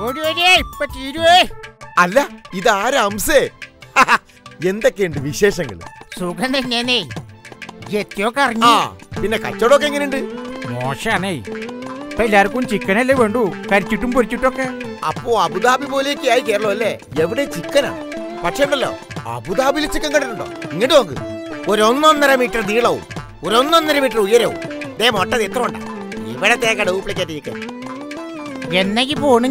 ഓടി വരേ, ഇപ്പൊ തീരുവേ. അല്ല, ഇതാരാ അംസേ? എന്തൊക്കെയുണ്ട് വിശേഷങ്ങൾ? സുഖം തന്നെയാണേ. പിന്നെ കച്ചവടമൊക്കെ എങ്ങനെയുണ്ട്? മോശാണേ. ഇപ്പൊ എല്ലാവർക്കും ചിക്കനല്ലേ വേണ്ടു, കരിച്ചിട്ടും പൊരിച്ചിട്ടൊക്കെ. അപ്പോ അബുദാബി പോലെയൊക്കെ ആയി കേരളം അല്ലേ? എവിടെ ചിക്കനാണ്? പക്ഷേ ഉണ്ടല്ലോ, അബുദാബിയിൽ ചിക്കൻ കണ്ടിട്ടുണ്ടോ? ഇങ്ങോട്ട് നോക്ക്. ഒരു 1.5 മീറ്റർ നീളവും 1.5 മീറ്റർ ഉയരവും. ദേ മൊട്ടത് എത്ര ഉണ്ടാ? ഇവിടത്തേക്ക ഡ്യൂപ്ലിക്കേറ്റ് ചിക്കൻ. എന്നേക്ക് പോണു?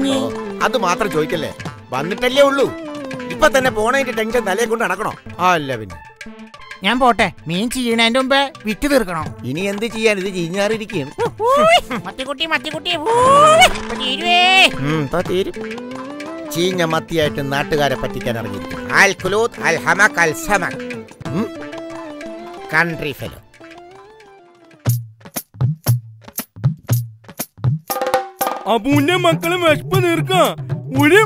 അത് മാത്രം ചോദിക്കല്ലേ, വന്നിട്ടല്ലേ ഉള്ളൂ. ഇപ്പൊ തന്നെ പോണതിന്റെ ടെൻഷൻ തലയെ കൊണ്ട് നടക്കണോ? അല്ല പിന്നെ ഞാൻ പോട്ടെ. മീൻ ചെയ്യണതിന്റെ മുമ്പേ വിറ്റ് തീർക്കണം. ഇനി എന്ത് ചെയ്യാൻ? ഇത് ചീഞ്ഞാറിയിരിക്കുകയാണ്. മത്തിക്കുട്ടി മത്തിക്കുട്ടി ചീഞ്ഞ മത്തിയായിട്ട് നാട്ടുകാരെ പറ്റിക്കാൻ അറിഞ്ഞിരിക്കും. Country fellow. അബുവിന്റെ മക്കളെ വിശപ്പ് തീർക്ക ഒരു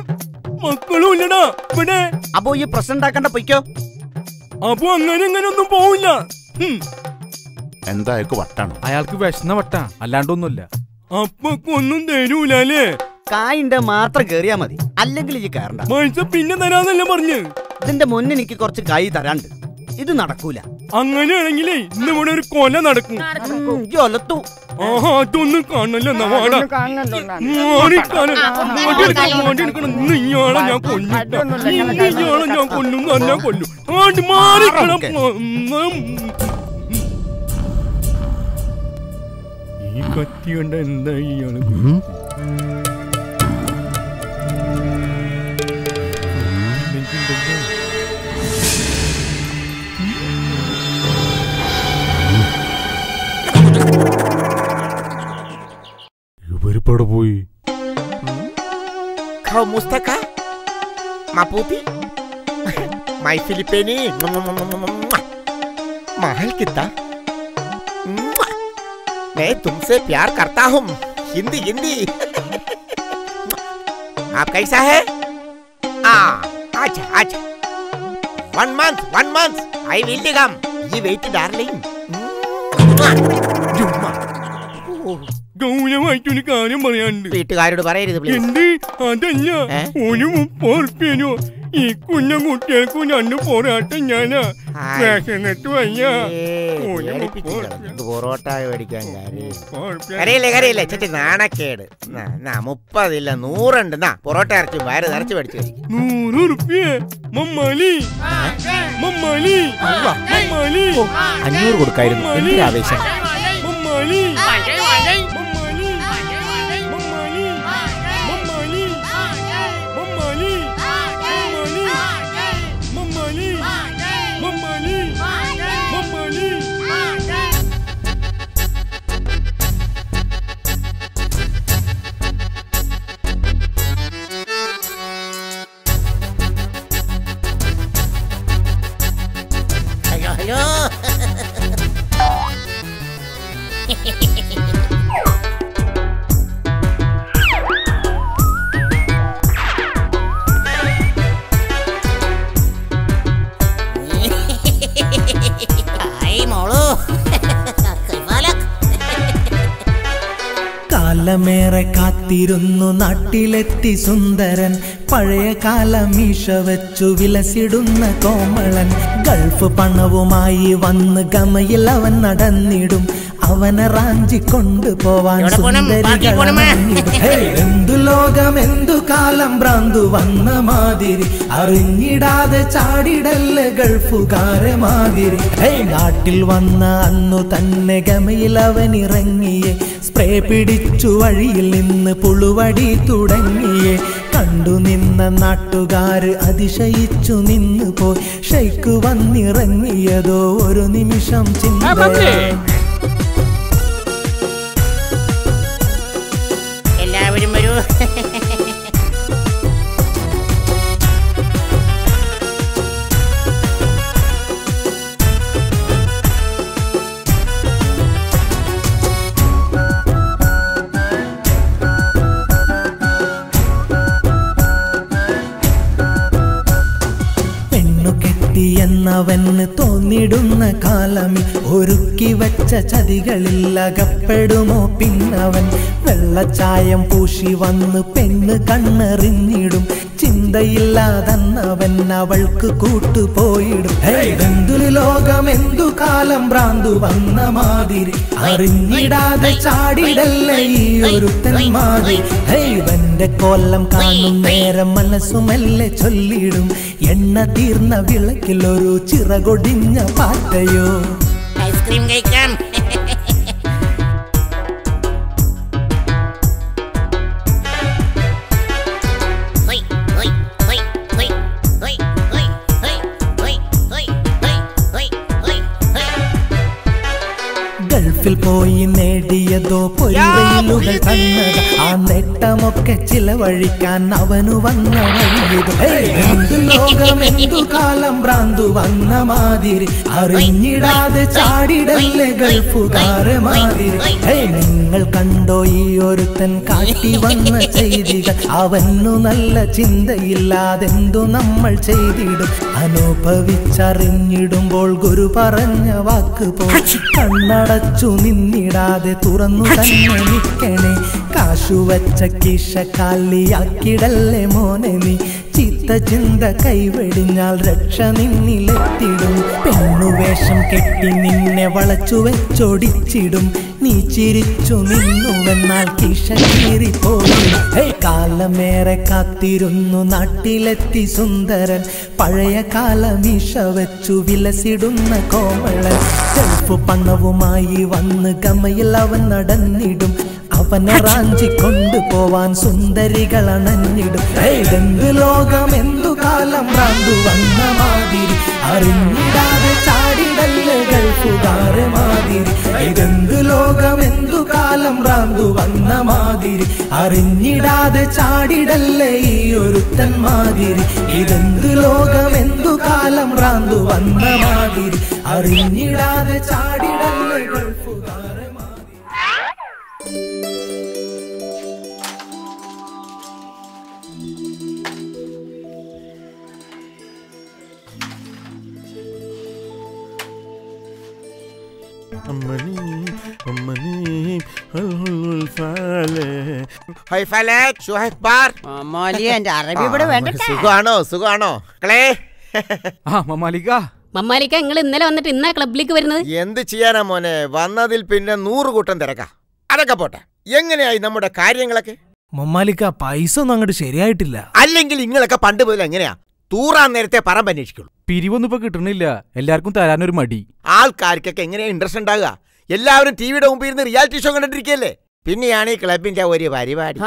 മക്കളും ഇല്ലടാ ഇവിടെ. അബു ഈ പ്രശ്നം ഉണ്ടാക്കണ്ട പൊയ്ക്കോ. അബു അങ്ങനെ ഒന്നും പോവില്ല. എന്താ അയാൾക്ക് വട്ടാണ്? അയാൾക്ക് വിശന്ന വട്ടാ, അല്ലാണ്ടൊന്നുമില്ല. അപ്പൊക്കൊന്നും തരൂലേ? കായിന്റെ മാത്രം കേറിയാ മതി, അല്ലെങ്കിൽ ഈ കയറണ്ട. പൈസ പിന്നെ തരാന്നല്ല പറഞ്ഞു. ഇതിന്റെ മുന്നിൽ എനിക്ക് കുറച്ച് കായ് തരാണ്ട്. ഇത് നടക്കൂല. അങ്ങനെയാണെങ്കിലേ ഇന്ന് ഇവിടെ ഒരു കൊല നടക്കും. ആഹാ അതൊന്നും കാണല്ലോ. ഇയാളെ ഞാൻ കൊല്ലും തന്നെ കൊല്ലും. ഈ കത്തി കണ്ട എന്താ ഇയാള്? ഇവരിപ്പവിടെ പോയി. Kau Mustaka? Maputi? My Filipini? Mahal kita? मैं तुमसे प्यार करता हूँ. हिंदी हिंदी. आप कैसा है? आजा आजा. 1 month. I will come. You wait, darling. ഗൗരവമായിട്ടൊരു കാര്യം പറയാനുണ്ട്. വീട്ടുകാരോട് പറയരുത്. എന്ത്? അതല്ല, ഒരു 30 ഉറുപ്പ്യനോ ഈ കുഞ്ഞു കുട്ടികൾക്കും 2 പോരാട്ടം ഞാനാ റേഷനിട്ട് വയ്യ. പൊറോട്ട മേടിക്കാൻ കരയില്ലേ ചേച്ചി, നാണക്കേട്. 30 ഇല്ല 100 ഉണ്ട്. പൊറോട്ട ഇറച്ചി വയറ് നിറച്ച് മേടിച്ചു. 100 ഉറുപ്പ്യ? മമ്മാലി 500 കൊടുക്കായിരുന്നു. എന്തൊരു ആവേശം. മമ്മാലി കാലമേറെ കാത്തിരുന്നു നാട്ടിലെത്തി സുന്ദരൻ, പഴയ കാലമീശ വെച്ചു വിലസിടുന്ന കോമളൻ. ഗൾഫ് പണവുമായി വന്ന് ഗമയിൽ അവൻ നടന്നിടും, അവനെ റാഞ്ചി കൊണ്ടുപോവാൻ എന്തു ലോകം എന്തു കാലം ഭ്രാന്തു വന്ന മാതിരി, അറിഞ്ഞിടാതെ ചാടിടല്ലേ ഗൾഫുകാരെ മാതിരി. നാട്ടിൽ വന്ന അന്നു തന്നെ ഗമയിൽ അവൻ ഇറങ്ങിയേ, സ്പ്രേ പിടിച്ചു വഴിയിൽ നിന്ന് പുളുവടി തുടങ്ങിയേ. കണ്ടു നിന്ന നാട്ടുകാര് അതിശയിച്ചു നിന്നു പോയി, ഷെയ്ക്ക് വന്നിറങ്ങിയതോ ഒരു നിമിഷം ചിന്ത. എല്ലാവരും വരൂ. എന്നവന് തോന്നിടുന്ന കാലമിൽ ഒരുക്കി വച്ച ചതികളിൽ അകപ്പെടുമോ പിന്നവൻ. വെള്ളച്ചായം പൂശി വന്ന് പെണ്ണ് കണ്ണെറിഞ്ഞിടും, ചിന്തയില്ലാതന്നവൻ അവൾക്ക് കൂട്ടുപോയിടും. എന്തു ലോകം എന്തു കാലം ഭ്രാന്തു വന്ന മാതിരി, അറിഞ്ഞിടാതെ ചാടിടല്ലേ ഈ ഒരുത്തൻ മാതിരി. ഇവന്റെ കൊല്ലം കാണും നേരം മനസ്സുമല്ലേ ചൊല്ലിടും, എണ്ണ തീർന്ന വിളക്കിൽ ഒരു ചിറകൊടിഞ്ഞ പാറ്റയോ. ഐസ്ക്രീം കഴിക്കാം. ഗൾഫിൽ പോയി നേടിയതോ പൊരിവയിലുകൾ തന്നത്. ആ നേട്ടമൊക്കെ ചിലവഴിക്കാൻ അവനു വന്ന വഴിയത്. എന്തു ലോകം എന്തു കാലം ഭ്രാന്തു വന്ന മാതിരി അറിഞ്ഞിടാതെ ചാടിടല്ലേ ഗൾഫുകാരെ മാതിരി. നിങ്ങൾ കണ്ടോ ഈ ഒരുത്തൻ കാട്ടി വന്ന ചെയ്തികൾ? അവനു നല്ല ചിന്തയില്ലാതെന്തു നമ്മൾ ചെയ്തിടും? അനുഭവിച്ചറിഞ്ഞിടുമ്പോൾ ഗുരു പറഞ്ഞ വാക്ക് പോ കണ്ണടച്ചു നിന്നിടാതെ തുറന്നു തന്നെ നിൽക്കണേ. കാശുവച്ച കിഷ കാലിയാക്കിടല്ലേ മോനെ നീ. ചിത്ത ചിന്ത കൈവെടിഞ്ഞാൽ രക്ഷ നിന്നിലെത്തിടും. പെണ്ണുവേഷം കെട്ടി നിന്നെ വളച്ചു വെച്ചൊടിച്ചിടും. നീ ചിരിച്ചു നിന്നുവെന്നാൽ കിഷ കീറിപ്പോയി. കാലമേറെ കാത്തിരുന്നു നാട്ടിലെത്തി സുന്ദരൻ. പഴയ കാലമീശ വെച്ചു വിലസിടുന്ന കോമളൻ. ചെൽപ്പു പണവുമായി വന്ന് ഗമയിൽ അവൻ നടന്നിടും. അവനെ റാഞ്ചി കൊണ്ടുപോവാൻ സുന്ദരികൾ അണഞ്ഞിടും. എന്തു ലോകം എന്തു കാലം ഭ്രാന്തു വന്ന മാതിരി അറിഞ്ഞിടാതെ ചാടിടല്ലേ ഗൾഫുകാരെ മാതിരി. ഇതെന്തു ലോകം എന്തു കാലം ഭ്രാന്തു വന്ന മാതിരി അറിഞ്ഞിടാതെ ചാടിടല്ലേ ഈ ഒരുത്തൻ മാതിരി. ഇതെന്തു ലോകം എന്തു കാലം ഭ്രാന്തു വന്ന മാതിരി അറിഞ്ഞിടാതെ ചാടിടല്ലേ ഗൾഫുകാരെ മാതിരി. സുഖാണോ സുഖാണോ ക്ലേ? മമ്മാലിക്ക നിങ്ങൾ ഇന്നലെ വന്നിട്ട് ഇന്നാ ക്ലബിലേക്ക് വരുന്നത്? എന്ത് ചെയ്യാനാ മോനെ, വന്നതിൽ പിന്നെ 100 കൂട്ടം തിരക്കാ. അതൊക്കെ പോട്ടെ, എങ്ങനെയായി നമ്മുടെ കാര്യങ്ങളൊക്കെ? മമ്മാലിക്ക പൈസ ഒന്നും അങ്ങോട്ട് ശരിയായിട്ടില്ല. അല്ലെങ്കിൽ നിങ്ങളൊക്കെ പണ്ട് പോലും എങ്ങനെയാ തൂറാൻ നേരത്തെ പറമ്പ് അന്വേഷിക്കുള്ളൂ? പിരിവൊന്നും ഇപ്പൊ കിട്ടണില്ല, എല്ലാവർക്കും തരാനൊരു മടി. ആൾക്കാർക്കൊക്കെ എങ്ങനെയാ ഇൻട്രസ്റ്റ് ഉണ്ടാകുക? എല്ലാവരും ടിവിയുടെ മുമ്പിൽ ഇരുന്ന് റിയാലിറ്റി ഷോ കണ്ടിരിക്കല്ലേ. പിന്നെയാണ് ഈ ക്ലബിന്റെ ഒരു പരിപാടി.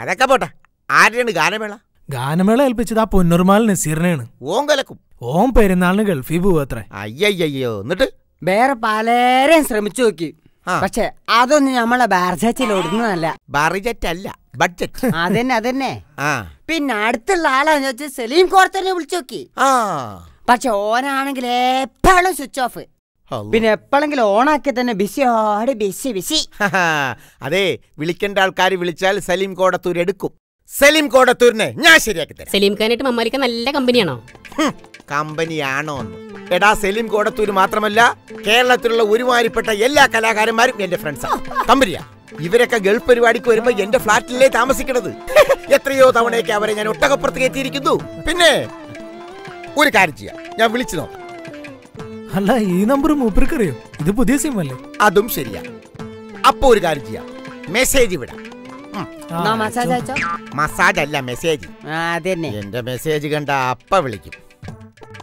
അതൊക്കെ പോട്ടെ, ആരുടെയാണ് ഗാനമേള? ഗാനമേള ഏൽപ്പിച്ചത് ആ പൊന്നുറുമാൽ നസീറിനെയാണ്. ഓൻ കലക്കും. ഓം പെരുന്നാളിന് ഗൾഫിൽ പോവത്രേ. അയ്യോ, എന്നിട്ട് വേറെ പലരെയും ശ്രമിച്ചു നോക്കി, പക്ഷെ അതൊന്നും നമ്മളെ ബാർജറ്റിൽ ഓടുന്നതല്ല. ബാർജറ്റ് അല്ല, ബഡ്ജറ്റ്. അതന്നെ. പിന്നെ അടുത്തുള്ള ആളാന്ന് വെച്ചാൽ സലീം കോർത്തനെ വിളിച്ചു നോക്കി. പക്ഷെ ഓനാണെങ്കിൽ എപ്പോഴും സ്വിച്ച് ഓഫ്. പിന്നെ എപ്പോഴെങ്കിലും ഓണാക്കി തന്നെ ബിസിയോട് ബിസി. അതെ, വിളിക്കേണ്ട ആൾക്കാർ വിളിച്ചാൽ സലീം കോടത്തൂർ എടുക്കും. സലീം കോടത്തൂരിനെ ഞാൻ ശരിയാക്കി തരാം. സലീം ഖാനായിട്ട് മമ്മാലിക്ക നല്ല കമ്പനിയാണോ? കമ്പനിയാണോ? എടാ, സലീം കോടത്തൂർ മാത്രമല്ല, കേരളത്തിലുള്ള ഒരുമാതിരിപ്പെട്ട എല്ലാ കലാകാരന്മാരും എന്റെ ഫ്രണ്ട്സാണ്, കമ്പനിയാ. ഇവരൊക്കെ ഗൾഫ് പരിപാടിക്ക് വരുമ്പോ എന്റെ ഫ്ലാറ്റിലേ താമസിക്കണത്. എത്രയോ തവണയൊക്കെ അവരെ ഞാൻ ഒട്ടകപ്പുറത്ത് കയറ്റിയിരിക്കുന്നു. പിന്നെ ഒരു കാര്യം ചെയ്യാം, ഞാൻ വിളിച്ചു നോക്കാം. അല്ല, ഈ നമ്പർ മൂപ്പർക്കറിയോ? ഇത് പുതിയ സിം അല്ലേ? അതും ശരിയാ. അപ്പൊ ഒരു കാര്യം ചെയ്യാം, മെസ്സേജ് വിടാം. മസാജ് അല്ല, മെസ്സേജ്. എന്റെ മെസ്സേജ് കണ്ട അപ്പ വിളിക്കും.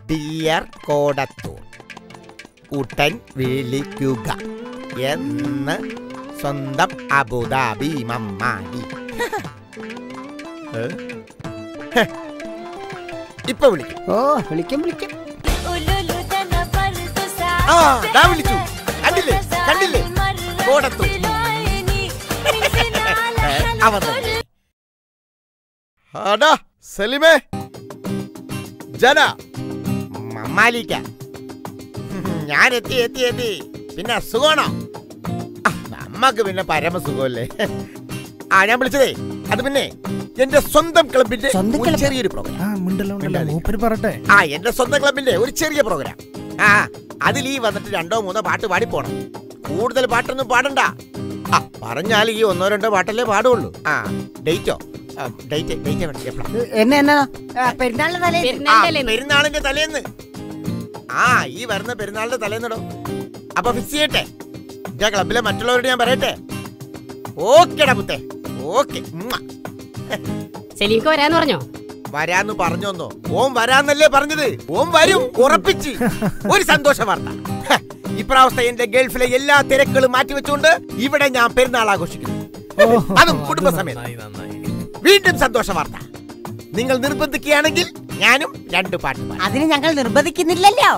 ഡിയർ കോടത്തൂർ, ഉടൻ വിളിക്കുക എന്ന് സ്വന്തം അബുദാബി മമ്മാടി. ഇപ്പൊ വിളിക്കും. വിളിക്കും. വിളിച്ചു. കണ്ടില്ലേ കോടത്തൂർ. സലിമേ, ജന, മമ്മാലിക്ക, ഞാൻ എത്തി. പിന്നെ സുഖമാണോ? നമ്മക്ക് പിന്നെ പരമസുഖമല്ലേ. ഞാൻ വിളിച്ചതേ അത് പിന്നെ എന്റെ സ്വന്തം ക്ലബിന്റെ ചെറിയൊരു പ്രോഗ്രാം. എന്റെ സ്വന്തം ക്ലബിന്റെ ഒരു ചെറിയ പ്രോഗ്രാം. അതിൽ ഈ വന്നിട്ട് 2-3 പാട്ട് പാടിപ്പോണം. കൂടുതൽ പാട്ടൊന്നും പാടണ്ട. പറഞ്ഞാൽ ഈ 1-2 പാട്ടല്ലേ പാടുള്ളൂ. ഡേറ്റോ? പെരുന്നാളിന്റെ തലേന്ന്. ഈ വരുന്ന പെരുന്നാളിന്റെ തലേന്നിടോ. അപ്പൊ ഫിക്സ് ചെയ്യട്ടെ. എന്റെ ക്ലബിലെ മറ്റുള്ളവരോട് ഞാൻ പറയട്ടെ. ഓക്കേടാ പുത്തേ, ഓക്കെ. സലീംക്ക് വരാന്ന് പറഞ്ഞോ? വരാന്ന് പറഞ്ഞോന്നോ? ഓം വരാന്നല്ലേ പറഞ്ഞത്. ഓം വരും, ഉറപ്പിച്ച്. ഒരു സന്തോഷ വാർത്ത. ഇപ്രാവശ്യം എന്റെ ഗൾഫിലെ എല്ലാ തിരക്കുകളും മാറ്റിവെച്ചുകൊണ്ട് ഇവിടെ ഞാൻ പെരുന്നാൾ ആഘോഷിക്കുന്നു. അതും കുടുംബസമേതം. വീണ്ടും സന്തോഷ വാർത്ത. നിങ്ങൾ നിർബന്ധിക്കുകയാണെങ്കിൽ ഞാനും 2 പാട്ട് പാടാം. അതിന് ഞങ്ങൾ നിർബന്ധിക്കുന്നില്ലല്ലോ.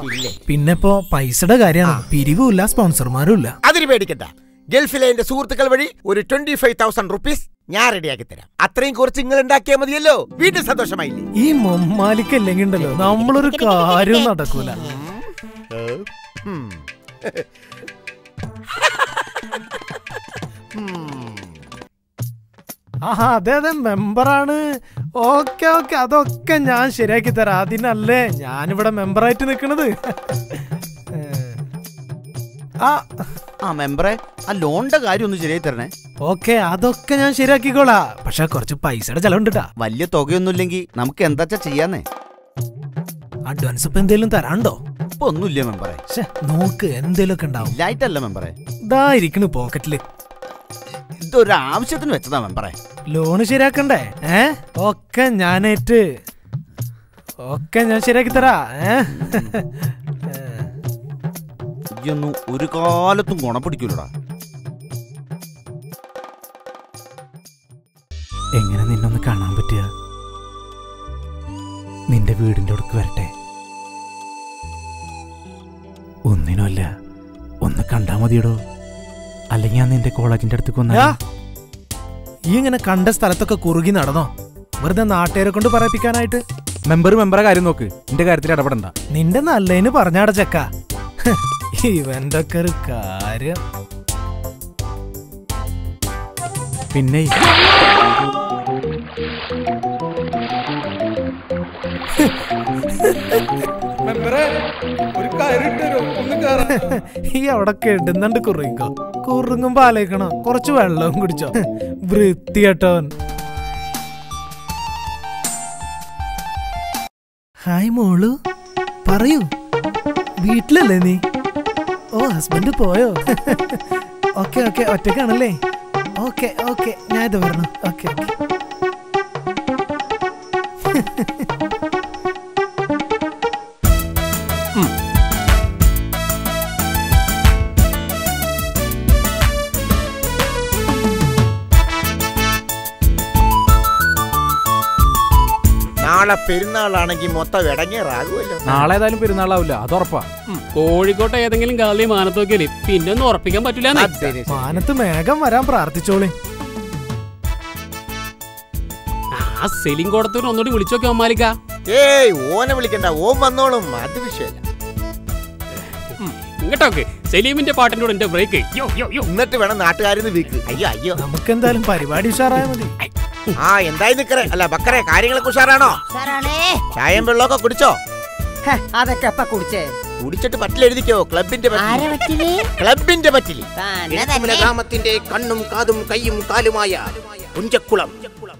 പിന്നെപ്പോ പൈസയുടെ കാര്യമാണ്. പിരിവുമില്ല, സ്പോൺസർമാരും ഇല്ല. അതിന് പേടിക്കണ്ട. ഗൾഫിലെ എന്റെ സുഹൃത്തുക്കൾ വഴി ഒരു 25,000 റുപ്പീസ് ഞാൻ റെഡിയാക്കി തരാം. അത്രയും കുറച്ച് നിങ്ങൾ ഉണ്ടാക്കിയാൽ മതിയല്ലോ. വീണ്ടും സന്തോഷമായില്ലേ? ഈ മൊമ്മാലിക്കല്ലെങ്കിൽ ഉണ്ടല്ലോ നമ്മളൊരു കാര്യം നടക്കൂല. ആഹാ, അതെ അതെ, മെമ്പറാണ്. ഓക്കെ ഓക്കെ, അതൊക്കെ ഞാൻ ശരിയാക്കി തരാം. അതിനല്ലേ ഞാനിവിടെ മെമ്പറായിട്ട് നിൽക്കണത്. ആ മെമ്പറെ, ആ ലോണിന്റെ കാര്യം ഒന്ന് ശരിയായി തരണേ. ഓക്കെ, അതൊക്കെ ഞാൻ ശരിയാക്കിക്കോളാ. പക്ഷെ കുറച്ച് പൈസയുടെ ചെലവുണ്ടാ. വലിയ തുകയൊന്നുമില്ലെങ്കിൽ നമുക്ക് എന്താ ചെയ്യാന്നേ. അഡ്വാൻസ് ഇപ്പൊ എന്തേലും തരാണ്ടോ? ഇപ്പൊ ഒന്നുമില്ല മെമ്പറെ. നോക്ക്, എന്തേലും ഒക്കെ ഉണ്ടാവും. ഇല്ലായിട്ടല്ല മെമ്പറെ, ഇതായിരിക്കണു പോക്കറ്റില്. ഇതൊരു ആവശ്യത്തിന് വെച്ചതാ മെമ്പറെ. ലോണ് ശരിയാക്കണ്ടേ? ഒക്കെ ഞാനേറ്റ്. ഒക്കെ ഞാൻ ശരിയാക്കി തരാ. ഇതൊന്നും ഒരു കാലത്തും ഗുണപിടിക്കൂലടാ. എങ്ങനെ നിന്നൊന്ന് കാണാൻ പറ്റുക? നിന്റെ വീടിന്റെ അടുക്ക് വരട്ടെ? ഒന്നിനുമല്ല, ഒന്ന് കണ്ടാ മതിയടോ. അല്ലെങ്കിൽ ഞാൻ നിന്റെ കോളേജിന്റെ അടുത്തേക്ക് വന്നാ. ഈ ഇങ്ങനെ കണ്ട സ്ഥലത്തൊക്കെ കുറുകി നടന്നോ? വെറുതെ നാട്ടുകാരെ കൊണ്ട് പറയിപ്പിക്കാനായിട്ട്. മെമ്പറെ കാര്യം നോക്ക്, നിന്റെ കാര്യത്തിൽ ഇടപെടണ്ട. നിന്റെ നല്ലതിന് പറഞ്ഞാട ചക്ക. ഇവന്റെ ഒക്കെ ഒരു കാര്യം. പിന്നെ ഈ അവിടെ കെടുന്നുണ്ട് കുറുങ്ങിക്കോ. കുറുങ്ങുമ്പോ ആലോചിക്കണം, കുറച്ച് വെള്ളവും കുടിച്ചോ. വൃത്തികെട്ടവൻ. ഹായ് മോളു, പറയൂ, വീട്ടിലല്ലേ നീ? ഓ, ഹസ്ബൻഡ് പോയോ? ഓക്കെ ഓക്കെ, ഒറ്റക്കാണല്ലേ? ഓക്കെ ഓക്കെ, ഞാൻ ഇത് വരണം. Okay okay. നാളെ പെരുന്നാളാണെങ്കിൽ മൊത്തം ഇടങ്ങേറാകുമല്ലോ. നാളെ ഏതായാലും പെരുന്നാളാവില്ല, അത് ഉറപ്പാ. കോഴിക്കോട്ടെ ഏതെങ്കിലും കാലിൽ മാനത്ത് നോക്കിയാലേ പിന്നെ ഒന്നും ഉറപ്പിക്കാൻ പറ്റില്ല. മാനത്ത് മേഘം വരാൻ പ്രാർത്ഥിച്ചോളി. ആ സെലിം കോടത്തൂർ ഒന്നുകൂടി വിളിച്ചു നോക്കി അമ്മാലിക്ക. ഏയ്, ഓനെ വിളിക്കണ്ട, ഓൻ വന്നോളും, അത് വിഷയമല്ല. ഇങ്ങോട്ടോക്കെ സലീമിന്റെ പാട്ടിന്റെ കൂടെ എന്റെ ബ്രേക്ക്. എന്നിട്ട് വേണം നാട്ടുകാരിന്ന് വീക്ക്. അയ്യോ അയ്യോ, നമുക്ക് എന്തായാലും പരിപാടി ഉഷാറായ മതി. ആ, എന്തായി നിക്കറേ? അല്ല ബക്കറെ, കാര്യങ്ങളൊക്കെ ഉഷാറാണോ? ചായയും വെള്ളമൊക്കെ കുടിച്ചോ? അതൊക്കെ എപ്പ കുടിച്ചേ? കുടിച്ചിട്ട് പറ്റിലെഴുതിക്കോ. ക്ലബിന്റെ പറ്റില്. ഗ്രാമത്തിന്റെ കണ്ണും കാതും കൈയും കാലുമായ പുഞ്ചക്കുളം.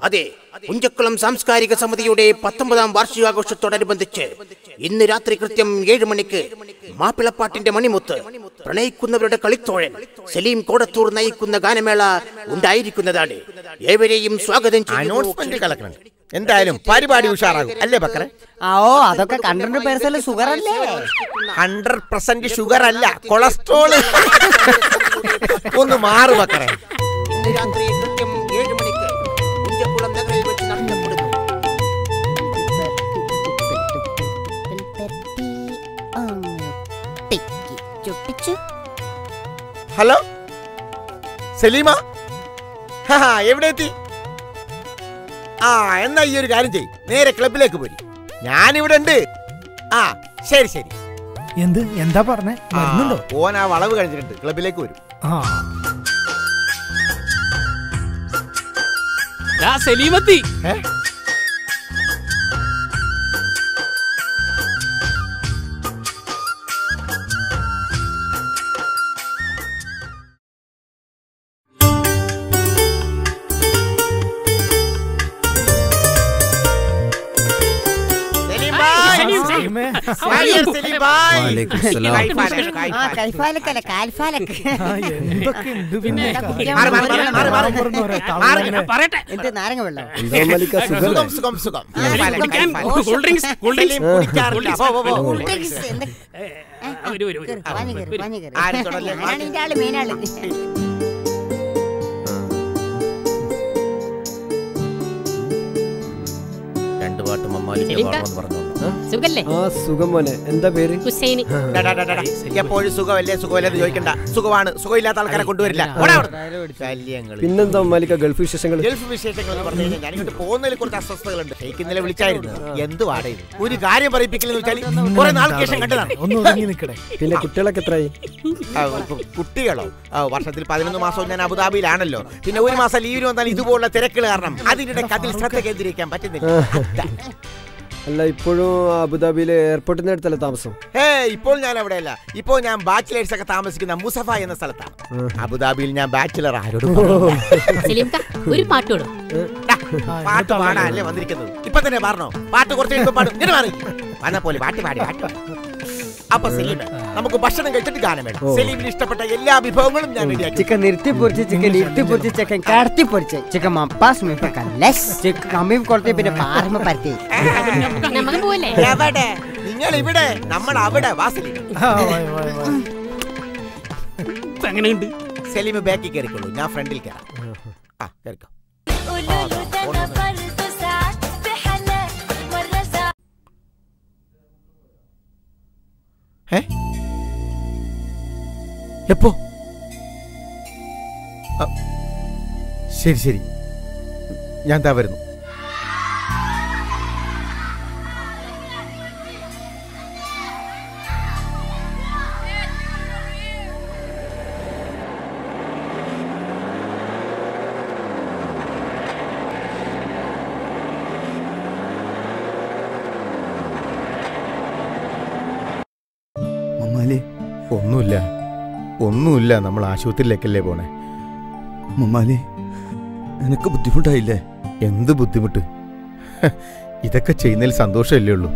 അതെ, പുഞ്ചക്കുളം സാംസ്കാരിക സമിതിയുടെ 19ാം വാർഷികാഘോഷത്തോടനുബന്ധിച്ച് ഇന്ന് രാത്രി കൃത്യം 7 മണിക്ക് മാപ്പിളപ്പാട്ടിന്റെ മണിമുത്ത്, പ്രണയിക്കുന്നവരുടെ കളിത്തോഴൻ സലീം കോടത്തൂർ നയിക്കുന്ന ഗാനമേള ഉണ്ടായിരിക്കുന്നതാണ്. ഏവരെയും സ്വാഗതം ചെയ്യുന്നു. എന്തായാലും പരിപാടി ഉഷാറാകും അല്ലേ ബക്കറെ? ഓ, അതൊക്കെ 100% ഷുഗർ അല്ലേ? 100% ഷുഗർ അല്ല, കൊളസ്ട്രോള്. ഒന്ന് മാറു ബക്കറെ. ഇന്ന് രാത്രി കൃത്യം 7 മണിക്ക് പുഞ്ചക്കുളം നഗറിൽ വെച്ച് നടത്തപ്പെടുന്നു. ഹലോ സലീമ, എവിടെ എത്തി? ആ, എന്നാ ഈ ഒരു കാര്യം ചെയ്യ്, നേരെ ക്ലബിലേക്ക് പോരി. ഞാനിവിടെ ഉണ്ട്. ആ, ശരി ശരി. എന്താ പറഞ്ഞേ? ഓൻ ആ വളവ് കഴിഞ്ഞിട്ടുണ്ട്, ക്ലബിലേക്ക് വരും. സലീമത്തി. നാരങ്ങ വെള്ളം. രണ്ടു പാട്ടും സുഖം മോനെ. എന്താ പേര്? എപ്പോഴും സുഖമല്ലേ സുഖമല്ലെന്ന് ചോദിക്കണ്ട. സുഖമാണ്. സുഖമില്ലാത്ത ആൾക്കാരെ കൊണ്ടുവരില്ല. പിന്നെന്താ മാലിക്ക ഗൾഫ് വിശേഷങ്ങൾ? ഗൾഫ് വിശേഷങ്ങൾ എന്ന് പറഞ്ഞു കഴിഞ്ഞാൽ ഞാനിങ്ങോട്ട് പോകുന്നതിൽ കുറച്ച് അസ്വസ്ഥതകളുണ്ട്. ഷെയ്ഖ് ഇന്നലെ വിളിച്ചായിരുന്നു. എന്ത് വാടക ഒരു കാര്യം പറയിപ്പിക്കില്ലെന്ന് വെച്ചാൽ കുറെ നാൾക്ക് ശേഷം കണ്ടതാണ്. പിന്നെ കുട്ടികളൊക്കെ എത്രയായി? കുട്ടികളോ? വർഷത്തിൽ 11 മാസവും ഞാൻ അബുദാബിയിലാണല്ലോ. പിന്നെ ഒരു മാസം ലീവിന് വന്നാൽ ഇതുപോലുള്ള തിരക്കുകൾ കാരണം അതിനിടെ അതിൽ ശ്രദ്ധ കേന്ദ്രീകരിക്കാൻ പറ്റുന്നില്ല. അല്ല, ഇപ്പോഴും അബുദാബിയിലെ എയർപോർട്ടിന് അടുത്തല്ല താമസം? ഇപ്പോൾ ഞാൻ അവിടെയല്ല. ഇപ്പോൾ ഞാൻ ബാച്ചിലേഴ്സ് ഒക്കെ താമസിക്കുന്ന മുസഫ എന്ന സ്ഥലത്താണ്. അബുദാബിയിൽ ഞാൻ ബാച്ചിലർ. ആരോടും ഒരു പാട്ടോടും പാട്ട് പാടാനല്ലേ വന്നിരിക്കുന്നത്. ഇപ്പൊ തന്നെ പറഞ്ഞോ? പാട്ട് കുറച്ച് പാടും. ഇങ്ങനെ മാറി വന്ന പോലെ പാട്ട് പാടി പാട്ട്. അപ്പൊ സലീമേ, നമുക്ക് ഭക്ഷണം കഴിച്ചിട്ട് ഗാനം വേണം. സലീമിന് ഇഷ്ടപ്പെട്ട എല്ലാ വിഭവങ്ങളും ഞാൻ റെഡിയാക്കി. ചിക്കൻ നിർത്തി പൊരിച്ച്, ചിക്കൻ ഇരുത്തി പൊരിച്ച്, ചിക്കൻ കടത്തി പൊരിച്ച്, ചിക്കൻ മപ്പാസ് മിപ്പക്കല്ലസ്, ചിക്കൻ കമ്മി കൊടുത്ത്, പിന്നെ പാർമ പരത്തി. എവിടെ? നിങ്ങൾ ഇവിടെ, നമ്മൾ അവിടെ. വാസലി എങ്ങനെയുണ്ട്? സലീം ബാക്കിൽ കയറിക്കോളൂ, ഞാൻ ഫ്രണ്ടിൽ കയറാം. ആ കയറിക്കോ. എപ്പോ? ശരി ശരി, ഞാൻ താ വരുന്നു. ഒന്നുമില്ല, നമ്മൾ ആശുപത്രിയിലേക്കല്ലേ പോണേ. മമ്മാലി, എനിക്ക് ബുദ്ധിമുട്ടായില്ലേ? എന്ത് ബുദ്ധിമുട്ട്? ഇതൊക്കെ ചെയ്യുന്നതിൽ സന്തോഷമല്ലേ ഉള്ളൂ.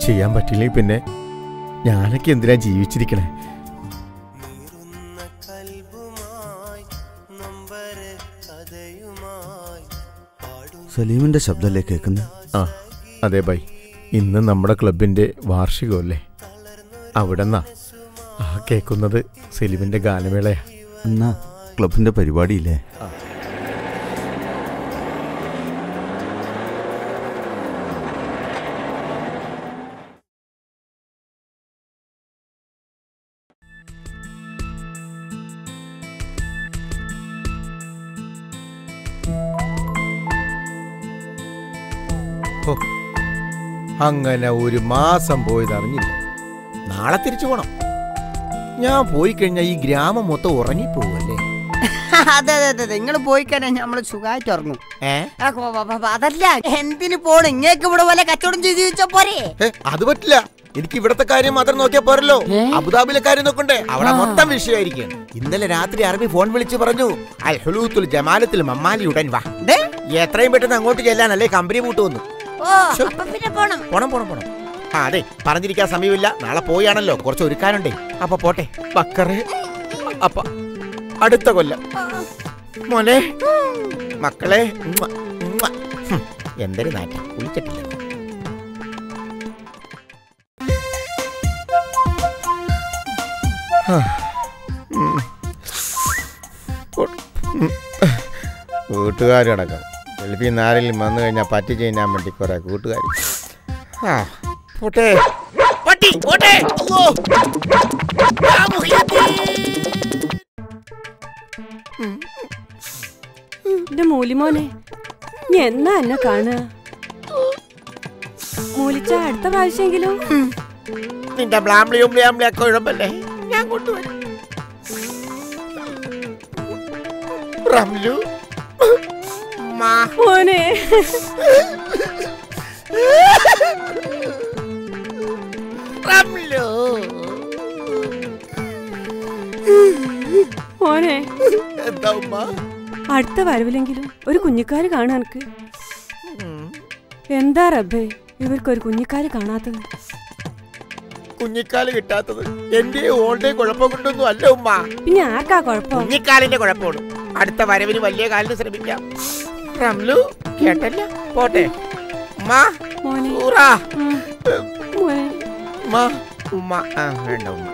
ചെയ്യാൻ പറ്റില്ലെങ്കിൽ പിന്നെ ഞാനൊക്കെ എന്തിനാ ജീവിച്ചിരിക്കണേ? സലീമിന്റെ ശബ്ദമല്ലേ കേൾക്കുന്നത്? ആ അതെ ബൈ, ഇന്ന് നമ്മുടെ ക്ലബിന്റെ വാർഷികമല്ലേ. അവിടെന്നാ ആ കേൾക്കുന്നത് സലീമിന്റെ ഗാനമേളയാ. എന്നാ ക്ലബിന്റെ പരിപാടിയില്ലേ? അങ്ങനെ ഒരു മാസം പോയതറിഞ്ഞില്ല. നാളെ തിരിച്ചു പോണം. ഞാൻ പോയി കഴിഞ്ഞാൽ ഈ ഗ്രാമം മൊത്തം ഉറങ്ങിപ്പോവല്ലേ? അതെ അതെ അതെ, നിങ്ങൾ പോയി കഴിഞ്ഞാൽ നമ്മള് സുഖമായിട്ട് ഉറങ്ങും. അതല്ല, എന്തിനു പോണ്? ഇങ്ങേക്ക് ഇവിടെ പോലെ കച്ചവടം ചെയ്ത് ചോദിച്ചാ പോരെ? അത് പറ്റില്ല. എനിക്ക് ഇവിടത്തെ കാര്യം മാത്രം നോക്കിയാ പോരല്ലോ, അബുദാബിയിലെ കാര്യം നോക്കണ്ടേ? അവിടെ മൊത്തം വിഷയമായിരിക്കും. ഇന്നലെ രാത്രി അറബി ഫോൺ വിളിച്ച് പറഞ്ഞു, അൽ ഹുലൂത്തുൽ ജമാലത്തിൽ മമ്മാലി ഉടൻ വാ. എത്രയും പെട്ടെന്ന് അങ്ങോട്ട് ചെല്ലാനല്ലേ കമ്പനി പൂട്ടുവന്നു. പോണം പോണം പോണം. ആ അതെ, പറഞ്ഞിരിക്കാൻ സമയമില്ല. നാളെ പോയാണല്ലോ, കുറച്ച് ഒരുക്കാനുണ്ടേ. അപ്പൊ പോട്ടെ ബക്കറെ. അപ്പ അടുത്ത കൊല്ലം മോനെ. മക്കളെ, എന്തൊരു നാറ്റം, കുളിച്ചിട്ടില്ല. കൂട്ടുകാരടക്കം ഗൾഫിൽ നിന്ന് ആരെങ്കിലും വന്നു കഴിഞ്ഞാൽ പറ്റി ചെയ്യാൻ വേണ്ടി കുറെ കൂട്ടുകാർ. പോട്ടെ പട്ടി പോട്ടെ. എന്റെ മൂലിമോനെ, നീ എന്നാ എന്നെ കാണുക? മൂലിച്ച അടുത്ത പ്രാവശ്യമെങ്കിലും നിന്റെ ബ്ലാംബ്ലിയും ബ്ലാംബ്ലിയൊക്കെ കുഴപ്പല്ലേ, ഞാൻ കൊണ്ടുവരും. റംലു മോനെ, റംലു മോനെ, എന്താ ഉമ്മ? അടുത്ത വരവിലെങ്കിലും ഒരു കുഞ്ഞിക്കാര് കാണാൻ എനിക്ക്. എന്താ റബ്ബേ ഇവർക്കൊരു കുഞ്ഞിക്കാര് കാണാത്തത്? കുഞ്ഞിക്കാല് കിട്ടാത്തത് എന്റെ ഓൾഡേ കുഴപ്പം കൊണ്ടൊന്നും അല്ല ഉമ്മ. പിന്നെ ആർക്കാ കുഴപ്പം? കുഞ്ഞിക്കാലിന്റെ കുഴപ്പമാണ്. അടുത്ത വരവിന് വലിയ കാലിന് ശ്രമിക്കാം. റംലു കേട്ടല്ല, പോട്ടെ. മോനെ, ഉമ്മ വേണ്ട ഉമ്മ.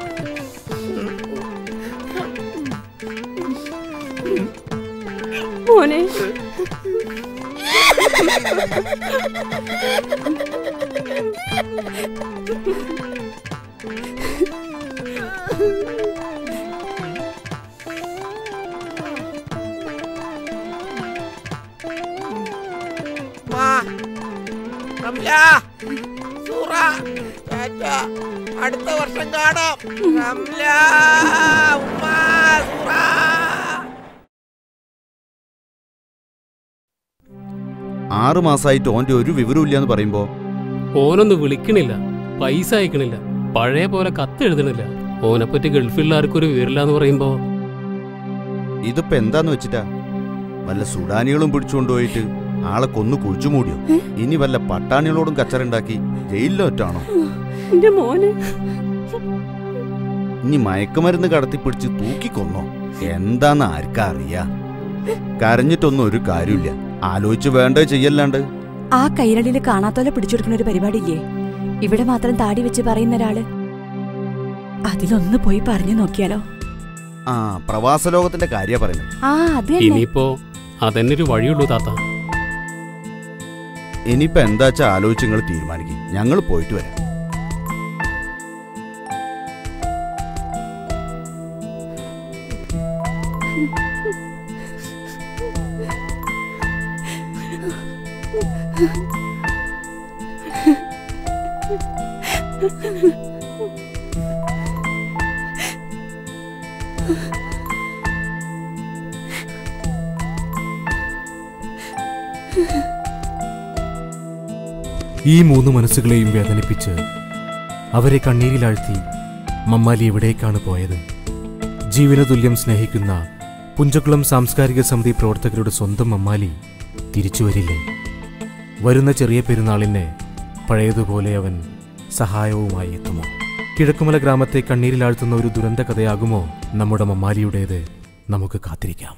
മോനെ അടുത്ത വർഷം കാണാം. 6 മാസമായിട്ട് ഓന്റെ ഒരു വിവരവും ഇല്ലാന്ന് പറയുമ്പോ ഓനൊന്ന് വിളിക്കണില്ല, പൈസ അയക്കണില്ല, പഴയ പോലെ കത്ത് എഴുതണില്ല. ഓനെപ്പറ്റി ഗൾഫിലുള്ള ആർക്കൊരു വിവരമില്ലാന്ന് പറയുമ്പോ ഇതിപ്പോ എന്താന്ന് വെച്ചിട്ടാ? വല്ല സുഡാനികളും പിടിച്ചുകൊണ്ടുപോയിട്ട് ആളെ കൊന്നു കുഴിച്ചു മൂടിയോ? ഇനി വല്ല പട്ടാണികളോടും കച്ചറുണ്ടാക്കി ജയിലിലൊറ്റാണോ? ഇനി മയക്കുമരുന്ന് കടത്തിപ്പിടിച്ച് തൂക്കിക്കൊന്നോ? എന്താന്ന് ആർക്കാ അറിയാ? കരഞ്ഞിട്ടൊന്നും ഒരു കാര്യമില്ല. ആലോചിച്ച് വേണ്ടേ ചെയ്യല്ലാണ്ട്. ആ കൈരളിയിൽ കാണാത്തോലെ പിടിച്ചെടുക്കുന്ന ഒരു പരിപാടിയില്ലേ? ഇവിടെ മാത്രം താടി വെച്ച് പറയുന്ന ഒരാള്. അതിലൊന്ന് പോയി പറഞ്ഞു നോക്കിയാലോ? ആ, പ്രവാസ ലോകത്തിന്റെ കാര്യ പറയുന്നത്. ഇനിയിപ്പോ അതന്നെ ഒരു വഴിയുള്ളൂ താത്ത. ഇനിയിപ്പോ എന്താച്ചാ ആലോചിച്ച് നിങ്ങൾ തീരുമാനിക്കും. ഞങ്ങൾ പോയിട്ട് വരാം. ഈ 3 മനസ്സുകളെയും വേദനിപ്പിച്ച് അവരെ കണ്ണീരിലാഴ്ത്തി മമ്മാലി എവിടേക്കാണ് പോയത്? ജീവനതുല്യം സ്നേഹിക്കുന്ന പുഞ്ചക്കുളം സാംസ്കാരിക സമിതി പ്രവർത്തകരുടെ സ്വന്തം മമ്മാലി തിരിച്ചു വരില്ലേ? വരുന്ന ചെറിയ പെരുന്നാളിന് പഴയതുപോലെ അവൻ സഹായവുമായി എത്തുമോ? കിഴക്കുമല ഗ്രാമത്തെ കണ്ണീരിലാഴ്ത്തുന്ന ഒരു ദുരന്ത കഥയാകുമോ നമ്മുടെ മമ്മാലിയുടേത്? നമുക്ക് കാത്തിരിക്കാം.